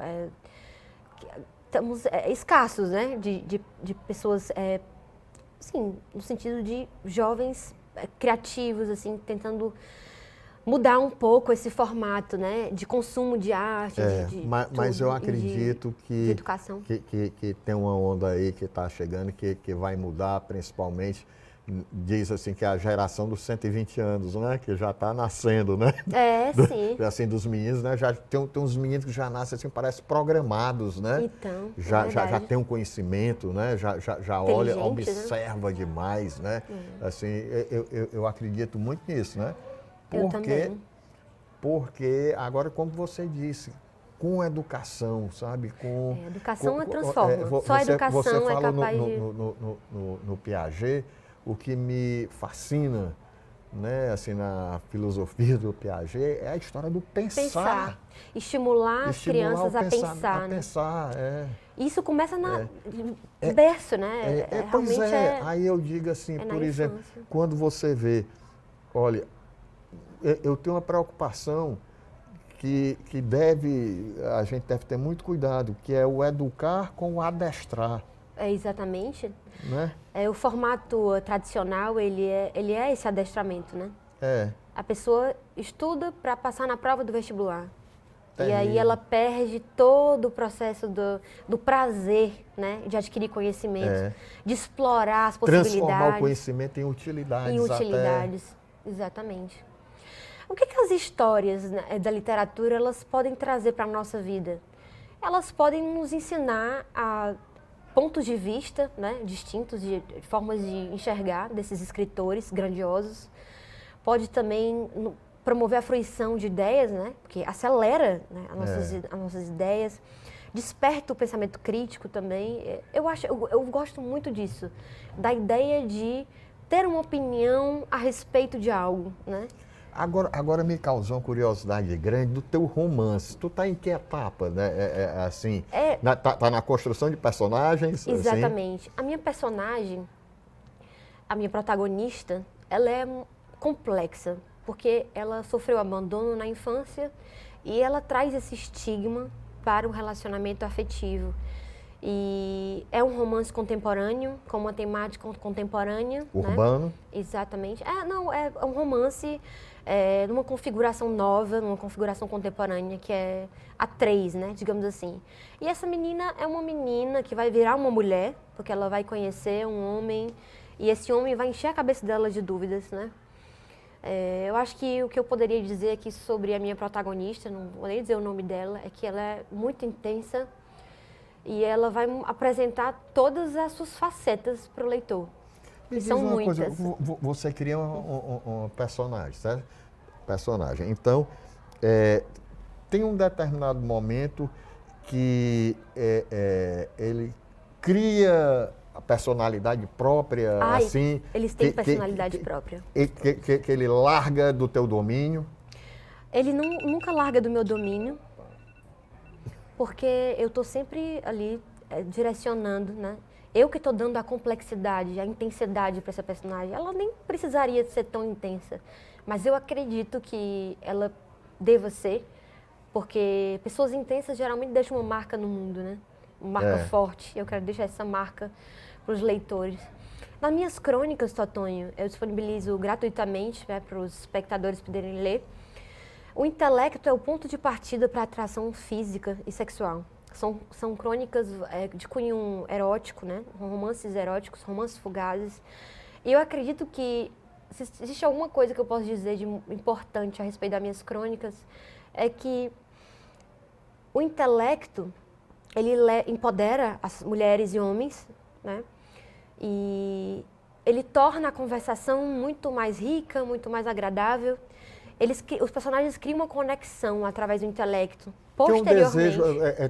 [SPEAKER 2] estamos escassos, né? De pessoas, sim, no sentido de jovens criativos, assim, tentando mudar um pouco esse formato, né? De consumo de arte,
[SPEAKER 3] mas eu acredito
[SPEAKER 2] de educação.
[SPEAKER 3] Que tem uma onda aí que está chegando, que vai mudar, principalmente, diz assim que é a geração dos 120 anos, né? Que já está nascendo, né?
[SPEAKER 2] Sim.
[SPEAKER 3] Assim, dos meninos, né? Já tem uns meninos que já nascem assim, parece programados, né?
[SPEAKER 2] Então,
[SPEAKER 3] já tem um conhecimento, né? Já olha, observa, né? Demais, né? Assim, eu acredito muito nisso, né?
[SPEAKER 2] Eu também.
[SPEAKER 3] Porque agora, como você disse, com educação, sabe?
[SPEAKER 2] Educação transforma. Só a educação
[SPEAKER 3] você
[SPEAKER 2] é capaz de...
[SPEAKER 3] no Piaget, o que me fascina, né, assim, na filosofia do Piaget, é a história do pensar.
[SPEAKER 2] Estimular as crianças a pensar.
[SPEAKER 3] Né?
[SPEAKER 2] Isso começa no berço, né?
[SPEAKER 3] Pois aí eu digo assim, por exemplo, quando você vê, olha, eu tenho uma preocupação que a gente deve ter muito cuidado, que é o educar com o adestrar.
[SPEAKER 2] Exatamente.
[SPEAKER 3] Né?
[SPEAKER 2] O formato tradicional, ele é esse adestramento, né? A pessoa estuda para passar na prova do vestibular. E aí ela perde todo o processo do prazer, né? De adquirir conhecimento, de explorar as possibilidades.
[SPEAKER 3] Transformar o conhecimento em utilidades.
[SPEAKER 2] Exatamente. O que as histórias, né, da literatura elas podem trazer para a nossa vida? Elas podem nos ensinar a pontos de vista, né, distintos, de formas de enxergar desses escritores grandiosos. Pode também promover a fruição de ideias, né, porque acelera, né, as nossas ideias. Desperta o pensamento crítico também. Eu gosto muito disso, da ideia de ter uma opinião a respeito de algo, né?
[SPEAKER 3] Agora me causou uma curiosidade grande do teu romance. Tu tá em que etapa, né? Tá na construção de personagens?
[SPEAKER 2] Exatamente.
[SPEAKER 3] Assim?
[SPEAKER 2] A minha personagem, a minha protagonista, ela é complexa, porque ela sofreu abandono na infância e ela traz esse estigma para o relacionamento afetivo. E é um romance contemporâneo, com uma temática contemporânea.
[SPEAKER 3] Urbano?
[SPEAKER 2] Né? Exatamente. É um romance numa configuração nova, numa configuração contemporânea, que é a 3, né, digamos assim. E essa menina é uma menina que vai virar uma mulher, porque ela vai conhecer um homem, e esse homem vai encher a cabeça dela de dúvidas, né? Eu acho que o que eu poderia dizer aqui sobre a minha protagonista, não vou nem dizer o nome dela, é que ela é muito intensa, e ela vai apresentar todas as suas facetas para o leitor.
[SPEAKER 3] Me diz uma coisa, você cria um personagem, certo? Personagem. Então, tem um determinado momento que ele cria a personalidade própria, assim...
[SPEAKER 2] Eles têm personalidade própria.
[SPEAKER 3] Que ele larga do teu domínio?
[SPEAKER 2] Ele nunca larga do meu domínio, porque eu estou sempre ali direcionando, né? Eu que estou dando a complexidade, a intensidade para essa personagem. Ela nem precisaria ser tão intensa, mas eu acredito que ela deva ser, porque pessoas intensas geralmente deixam uma marca no mundo, né? Uma marca forte. Eu quero deixar essa marca para os leitores. Nas minhas crônicas, Totonho, eu disponibilizo gratuitamente, né, para os espectadores poderem ler. O intelecto é o ponto de partida para a atração física e sexual. São crônicas de cunho erótico, né? Romances eróticos, romances fugazes. E eu acredito que, se existe alguma coisa que eu posso dizer de importante a respeito das minhas crônicas, é que o intelecto, ele empodera as mulheres e homens, né? E ele torna a conversação muito mais rica, muito mais agradável. Os personagens criam uma conexão através do intelecto. Posteriormente.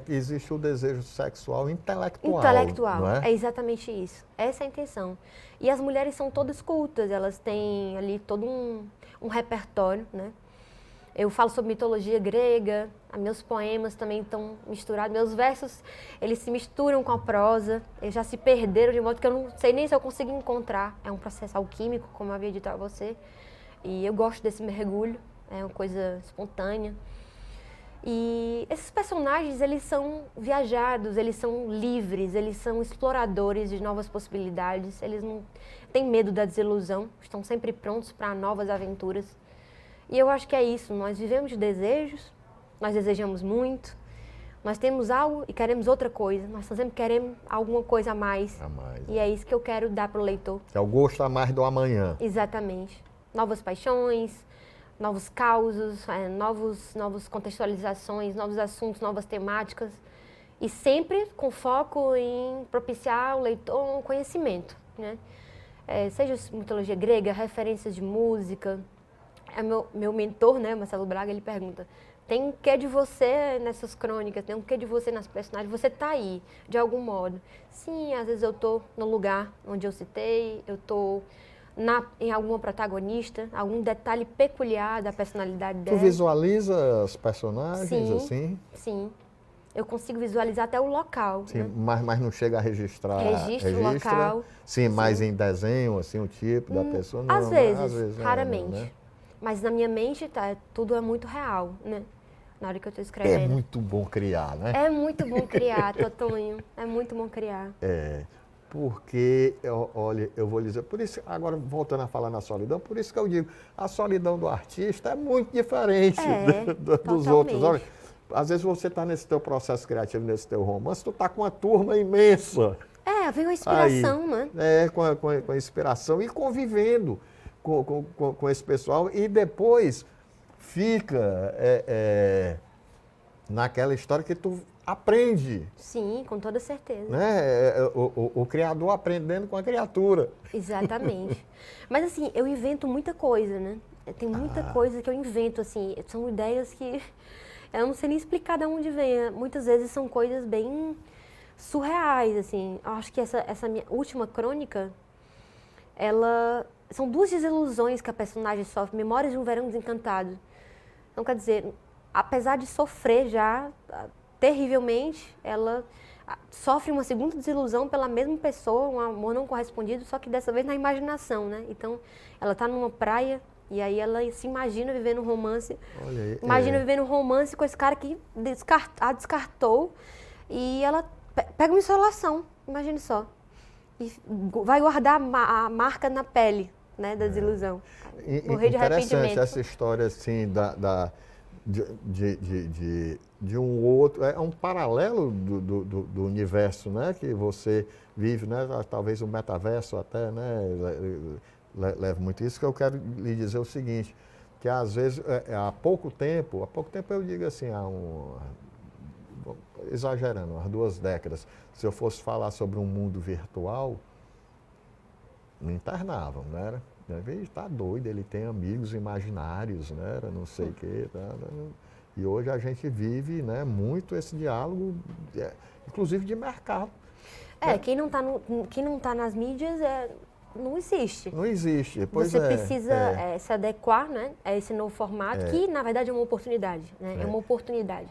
[SPEAKER 3] Existe o desejo sexual intelectual.
[SPEAKER 2] Intelectual,
[SPEAKER 3] não é?
[SPEAKER 2] é exatamente isso. Essa é a intenção. E as mulheres são todas cultas, elas têm ali todo um repertório, né? Eu falo sobre mitologia grega, meus poemas também estão misturados, meus versos, eles se misturam com a prosa, eles já se perderam de modo que eu não sei nem se eu consigo encontrar. É um processo alquímico, como eu havia dito a você, e eu gosto desse mergulho, é uma coisa espontânea. E esses personagens, eles são viajados, eles são livres, eles são exploradores de novas possibilidades, eles não têm medo da desilusão, estão sempre prontos para novas aventuras. E eu acho que é isso, nós vivemos de desejos, nós desejamos muito, nós temos algo e queremos outra coisa, nós sempre queremos alguma coisa a mais. E é isso que eu quero dar para o leitor.
[SPEAKER 3] É o gosto a mais do amanhã.
[SPEAKER 2] Exatamente. Novas paixões, novos causos, novas contextualizações, novos assuntos, novas temáticas. E sempre com foco em propiciar ao leitor um conhecimento, né? Seja mitologia grega, referências de música. Meu mentor, né, Marcelo Braga, ele pergunta, tem o que de você nessas crônicas, tem o que de você nas personagens, você está aí, de algum modo. Sim, às vezes eu estou no lugar onde eu citei, eu estou em alguma protagonista, algum detalhe peculiar da personalidade dela.
[SPEAKER 3] Tu visualiza os personagens,
[SPEAKER 2] sim,
[SPEAKER 3] assim?
[SPEAKER 2] Sim, eu consigo visualizar até o local.
[SPEAKER 3] Sim,
[SPEAKER 2] né?
[SPEAKER 3] mas não chega a registrar.
[SPEAKER 2] Registra o local.
[SPEAKER 3] Sim, mais em desenho, assim, o tipo da pessoa? Não,
[SPEAKER 2] às vezes, raramente.
[SPEAKER 3] Né?
[SPEAKER 2] Mas na minha mente, tudo é muito real, né? Na hora que eu estou escrevendo.
[SPEAKER 3] É muito bom criar, né?
[SPEAKER 2] É muito bom criar, Totonho. É muito bom criar.
[SPEAKER 3] Porque, olha, eu vou lhe dizer, por isso, agora voltando a falar na solidão, por isso que eu digo, a solidão do artista é muito diferente dos outros. Olha, às vezes você está nesse teu processo criativo, nesse teu romance, tu está com uma turma imensa.
[SPEAKER 2] Vem uma inspiração,
[SPEAKER 3] aí,
[SPEAKER 2] né?
[SPEAKER 3] Com a inspiração e convivendo com esse pessoal e depois fica naquela história que tu aprende.
[SPEAKER 2] Sim, com toda certeza.
[SPEAKER 3] Né? O criador aprendendo com a criatura.
[SPEAKER 2] Exatamente. Mas assim, eu invento muita coisa, né? Tem muita coisa que eu invento, assim, são ideias que eu não sei nem explicar de onde vem. Muitas vezes são coisas bem surreais, assim. Eu acho que essa minha última crônica, são 2 desilusões que a personagem sofre, Memórias de um Verão Desencantado. Então, quer dizer, apesar de sofrer já terrivelmente, ela sofre uma segunda desilusão pela mesma pessoa, um amor não correspondido, só que dessa vez na imaginação, né? Então, ela está numa praia e aí ela se imagina vivendo um romance. Imagina vivendo um romance com esse cara que a descartou e ela pega uma insolação, imagine só. E vai guardar a marca na pele, né, da desilusão. Morrer de arrependimento.
[SPEAKER 3] Interessante essa história, assim, de um outro... É um paralelo do universo, né, que você vive, né, talvez o metaverso até, né, leva muito isso, que eu quero lhe dizer o seguinte, que às vezes, há pouco tempo eu digo assim, exagerando, umas 2 décadas, se eu fosse falar sobre um mundo virtual, me internavam, né? Está doido, ele tem amigos imaginários, né? Não sei o quê. E hoje a gente vive, né, muito esse diálogo, inclusive de mercado. Né?
[SPEAKER 2] Quem não tá nas mídias não existe.
[SPEAKER 3] Não existe, pois
[SPEAKER 2] Você precisa se adequar, né, a esse novo formato, que na verdade é uma oportunidade, né? É uma oportunidade.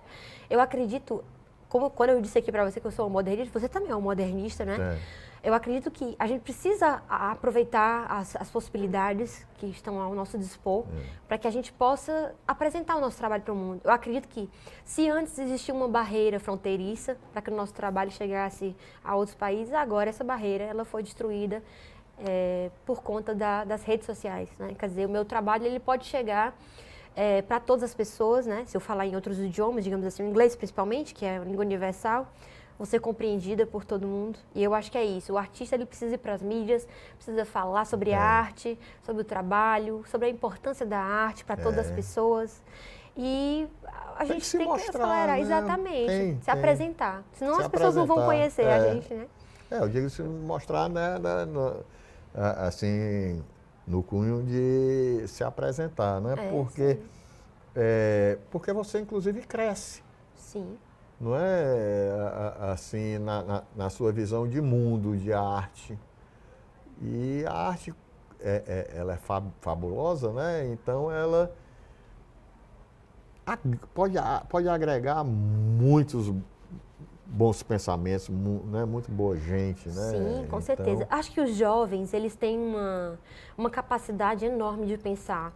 [SPEAKER 2] Eu acredito, quando eu disse aqui para você que eu sou um modernista, você também é um modernista, né? Eu acredito que a gente precisa aproveitar as possibilidades que estão ao nosso dispor para que a gente possa apresentar o nosso trabalho para o mundo. Eu acredito que se antes existia uma barreira fronteiriça para que o nosso trabalho chegasse a outros países, agora essa barreira ela foi destruída por conta das redes sociais, né? Quer dizer, o meu trabalho ele pode chegar para todas as pessoas, né? Se eu falar em outros idiomas, digamos assim, o inglês principalmente, que é a língua universal, vou ser compreendida por todo mundo. E eu acho que é isso. O artista ele precisa ir para as mídias, precisa falar sobre a arte, sobre o trabalho, sobre a importância da arte para todas as pessoas. E a gente tem que acelerar, né? Exatamente, se apresentar. Senão as pessoas não vão conhecer a gente, né?
[SPEAKER 3] Eu digo se mostrar, né, assim, no cunho de se apresentar, né?
[SPEAKER 2] É,
[SPEAKER 3] Porque,
[SPEAKER 2] sim.
[SPEAKER 3] porque você, inclusive, cresce,
[SPEAKER 2] Sim.
[SPEAKER 3] não é? Assim, na sua visão de mundo, de arte. E a arte, ela é fabulosa, né? Então, ela pode agregar muitos bons pensamentos, né? Muito boa gente, né?
[SPEAKER 2] Sim, com
[SPEAKER 3] Então,
[SPEAKER 2] certeza. Acho que os jovens, eles têm uma capacidade enorme de pensar.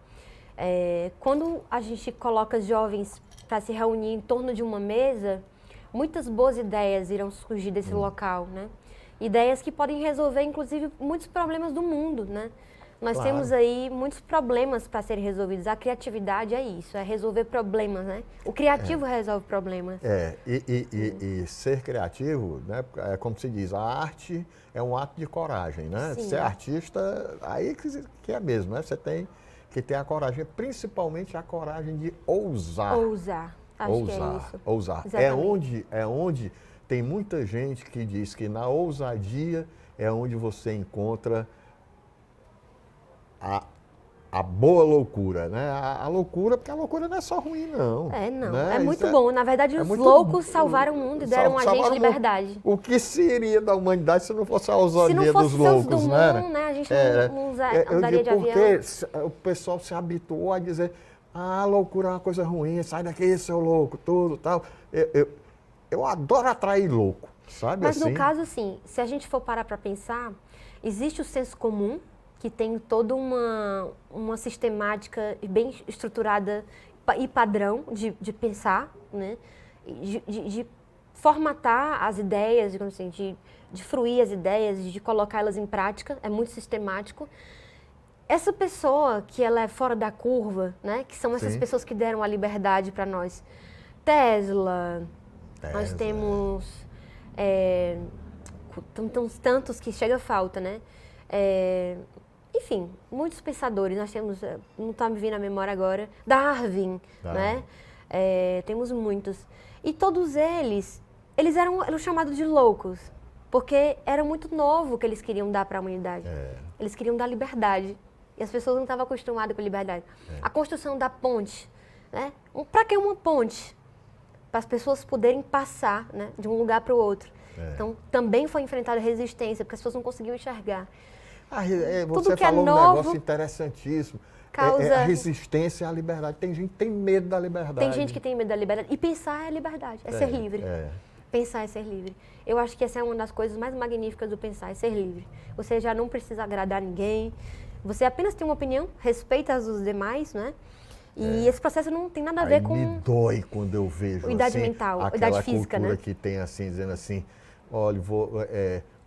[SPEAKER 2] Quando a gente coloca jovens para se reunir em torno de uma mesa, muitas boas ideias irão surgir desse local, né? Ideias que podem resolver, inclusive, muitos problemas do mundo, né? Nós
[SPEAKER 3] Claro.
[SPEAKER 2] temos aí muitos problemas para serem resolvidos. A criatividade é isso, é resolver problemas, né? O criativo resolve problemas.
[SPEAKER 3] E ser criativo, né? É como se diz, a arte é um ato de coragem, né?
[SPEAKER 2] Sim.
[SPEAKER 3] Ser artista, aí que é mesmo, né? Você tem que ter a coragem, principalmente a coragem de ousar.
[SPEAKER 2] Ousar. Acho que é isso.
[SPEAKER 3] Ousar.
[SPEAKER 2] Exatamente.
[SPEAKER 3] É onde tem muita gente que diz que na ousadia é onde você encontra a boa loucura, né? A loucura, porque a loucura não é só ruim, não.
[SPEAKER 2] Não.
[SPEAKER 3] Né?
[SPEAKER 2] É muito
[SPEAKER 3] Isso
[SPEAKER 2] bom. Na verdade,
[SPEAKER 3] é
[SPEAKER 2] os
[SPEAKER 3] muito
[SPEAKER 2] loucos salvaram o mundo e deram a
[SPEAKER 3] salvaram
[SPEAKER 2] gente
[SPEAKER 3] o mundo.
[SPEAKER 2] liberdade.
[SPEAKER 3] O que seria da humanidade se não fosse a
[SPEAKER 2] Se
[SPEAKER 3] ousadia
[SPEAKER 2] não fosse
[SPEAKER 3] dos
[SPEAKER 2] Santos
[SPEAKER 3] loucos,
[SPEAKER 2] Dumont,
[SPEAKER 3] né?
[SPEAKER 2] A gente não
[SPEAKER 3] Eu
[SPEAKER 2] andaria de
[SPEAKER 3] digo
[SPEAKER 2] avião.
[SPEAKER 3] porque o pessoal se habituou a dizer a loucura é uma coisa ruim, sai daqui, seu louco, tudo tal. Eu adoro atrair louco, sabe?
[SPEAKER 2] Mas
[SPEAKER 3] assim?
[SPEAKER 2] no caso, assim, se a gente for parar para pensar, existe o senso comum, que tem toda uma sistemática bem estruturada e padrão de pensar, né? De formatar as ideias, digamos assim, de fruir as ideias, de colocá-las em prática, é muito sistemático. Essa pessoa que ela é fora da curva, né? Que são essas
[SPEAKER 3] Sim.
[SPEAKER 2] pessoas que deram a liberdade para nós. Tesla, nós temos tantos que chega a falta, né? Enfim, muitos pensadores, nós temos, não está me vindo à memória agora, Darwin, né? Temos muitos. E todos eles eram chamados de loucos, porque era muito novo o que eles queriam dar para a humanidade. Eles queriam dar liberdade, e as pessoas não estavam acostumadas com a liberdade. A construção da ponte, né? Para que uma ponte? Para as pessoas poderem passar, né, de um lugar para o outro. Então, também foi enfrentada resistência, porque as pessoas não conseguiam enxergar.
[SPEAKER 3] Você
[SPEAKER 2] que é
[SPEAKER 3] falou um
[SPEAKER 2] novo
[SPEAKER 3] negócio interessantíssimo.
[SPEAKER 2] causa-
[SPEAKER 3] A resistência à liberdade. Tem gente que tem medo da liberdade.
[SPEAKER 2] Tem gente que tem medo da liberdade. E pensar é liberdade, é ser livre. Pensar é ser livre. Eu acho que essa é uma das coisas mais magníficas do pensar, é ser livre. Você já não precisa agradar ninguém. Você apenas tem uma opinião, respeita as dos demais, né? E esse processo não tem nada a ver
[SPEAKER 3] Aí
[SPEAKER 2] com...
[SPEAKER 3] me dói quando eu vejo
[SPEAKER 2] idade
[SPEAKER 3] assim,
[SPEAKER 2] mental,
[SPEAKER 3] aquela
[SPEAKER 2] idade física,
[SPEAKER 3] cultura
[SPEAKER 2] né?
[SPEAKER 3] que tem assim, dizendo assim, olha,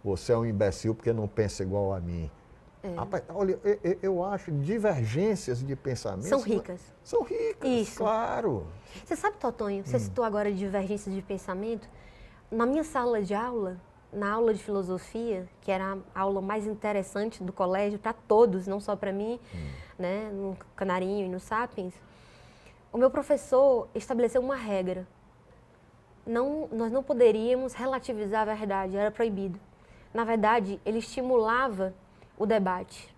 [SPEAKER 3] você é um imbecil porque não pensa igual a mim. Rapaz, olha, eu acho divergências de pensamento...
[SPEAKER 2] São ricas.
[SPEAKER 3] São ricas,
[SPEAKER 2] Isso.
[SPEAKER 3] claro.
[SPEAKER 2] Você sabe, Totonho, você citou agora divergências de pensamento. Na minha sala de aula, na aula de filosofia, que era a aula mais interessante do colégio para todos, não só para mim, né, no Canarinho e no Sapiens, o meu professor estabeleceu uma regra. Nós não poderíamos relativizar a verdade, era proibido. Na verdade, ele estimulava o debate.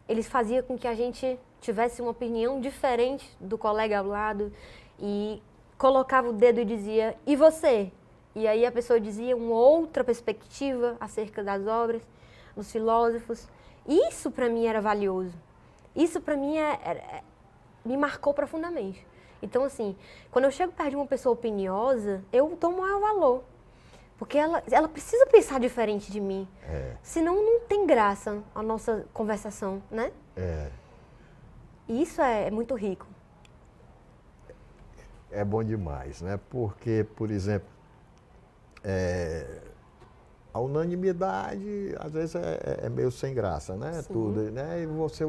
[SPEAKER 2] Ele fazia com que a gente tivesse uma opinião diferente do colega ao lado e colocava o dedo e dizia, e você? E aí a pessoa dizia uma outra perspectiva acerca das obras, dos filósofos. Isso para mim era valioso. Isso para mim me marcou profundamente. Então, assim, quando eu chego perto de uma pessoa opiniosa, eu dou maior valor. Porque ela precisa pensar diferente de mim. Senão não tem graça a nossa conversação, né? E isso é muito rico.
[SPEAKER 3] É bom demais, né? Porque, por exemplo, a unanimidade às vezes é meio sem graça, né?
[SPEAKER 2] Sim.
[SPEAKER 3] Tudo, né? E você,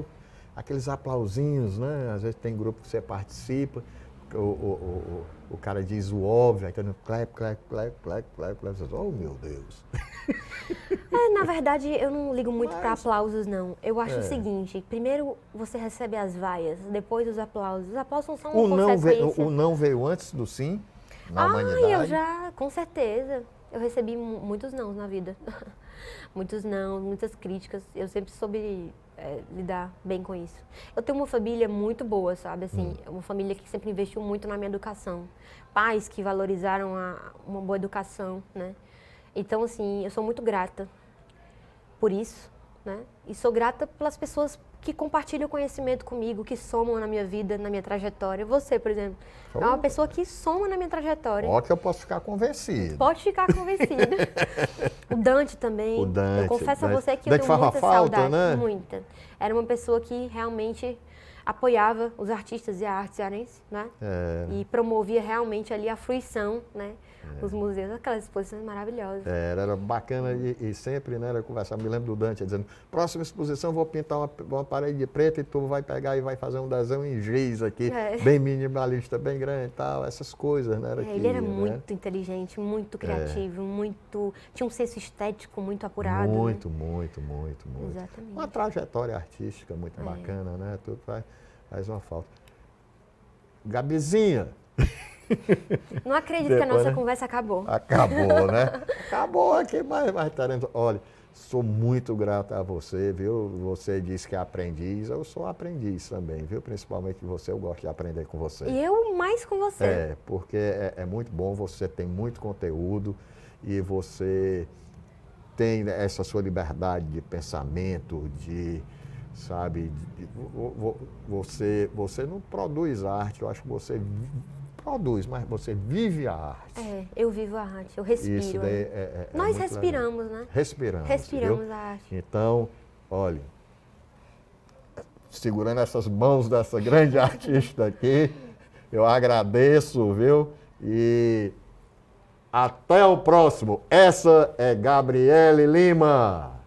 [SPEAKER 3] aqueles aplausinhos, né? Às vezes tem grupo que você participa, o cara diz o óbvio, aí todo clap, clap, clap, clap, clap, clap, você diz, oh meu Deus.
[SPEAKER 2] Na verdade, eu não ligo muito para
[SPEAKER 3] Mas-
[SPEAKER 2] aplausos, não. Eu acho o seguinte, primeiro você recebe as vaias, depois os aplausos. Os aplausos são uma consequência.
[SPEAKER 3] O não veio antes do sim, na humanidade.
[SPEAKER 2] Eu já, com certeza. Eu recebi muitos nãos na vida. Muitos nãos, muitas críticas. Eu sempre soube lidar bem com isso. Eu tenho uma família muito boa, sabe? Assim, uma família que sempre investiu muito na minha educação. Pais que valorizaram uma boa educação, né? Então, assim, eu sou muito grata por isso, né? E sou grata pelas pessoas que compartilham conhecimento comigo, que somam na minha vida, na minha trajetória. Você, por exemplo, é uma pessoa que soma na minha trajetória.
[SPEAKER 3] Ó, que eu posso ficar convencido.
[SPEAKER 2] Pode ficar convencido. O Dante também.
[SPEAKER 3] O Dante.
[SPEAKER 2] Eu confesso a você que eu
[SPEAKER 3] Dante
[SPEAKER 2] tenho
[SPEAKER 3] faz
[SPEAKER 2] muita
[SPEAKER 3] falta,
[SPEAKER 2] saudade.
[SPEAKER 3] né?
[SPEAKER 2] Muita. Era uma pessoa que realmente apoiava os artistas e a arte cearense, né? E promovia realmente ali a fruição, né? Os museus, aquelas exposições maravilhosas.
[SPEAKER 3] Era bacana e sempre, né, era conversar. Me lembro do Dante dizendo, próxima exposição vou pintar uma parede preta e tu vai pegar e vai fazer um desenho em giz aqui, bem minimalista, bem grande e tal, essas coisas, né?
[SPEAKER 2] Ele era muito inteligente, muito criativo, tinha um senso estético muito apurado.
[SPEAKER 3] Muito,
[SPEAKER 2] né?
[SPEAKER 3] muito.
[SPEAKER 2] Exatamente.
[SPEAKER 3] Uma trajetória artística muito bacana, né? Tudo faz uma falta. Gabizinha.
[SPEAKER 2] Não acredito que a nossa conversa acabou.
[SPEAKER 3] Acabou, né? Acabou aqui, mas Tarento, olha, sou muito grato a você, viu? Você disse que é aprendiz, eu sou aprendiz também, viu? Principalmente você, eu gosto de aprender com você.
[SPEAKER 2] E eu mais com você.
[SPEAKER 3] Porque é muito bom, você tem muito conteúdo e você tem essa sua liberdade de pensamento, sabe, você não produz arte, eu acho que você produz, mas você vive a arte.
[SPEAKER 2] Eu vivo a arte, eu respiro.
[SPEAKER 3] Isso daí
[SPEAKER 2] Nós
[SPEAKER 3] muito
[SPEAKER 2] respiramos,
[SPEAKER 3] legal.
[SPEAKER 2] né?
[SPEAKER 3] Respiramos
[SPEAKER 2] a arte.
[SPEAKER 3] Então, olha, segurando essas mãos dessa grande artista aqui, eu agradeço, viu? E até o próximo. Essa é Gabriele Lima.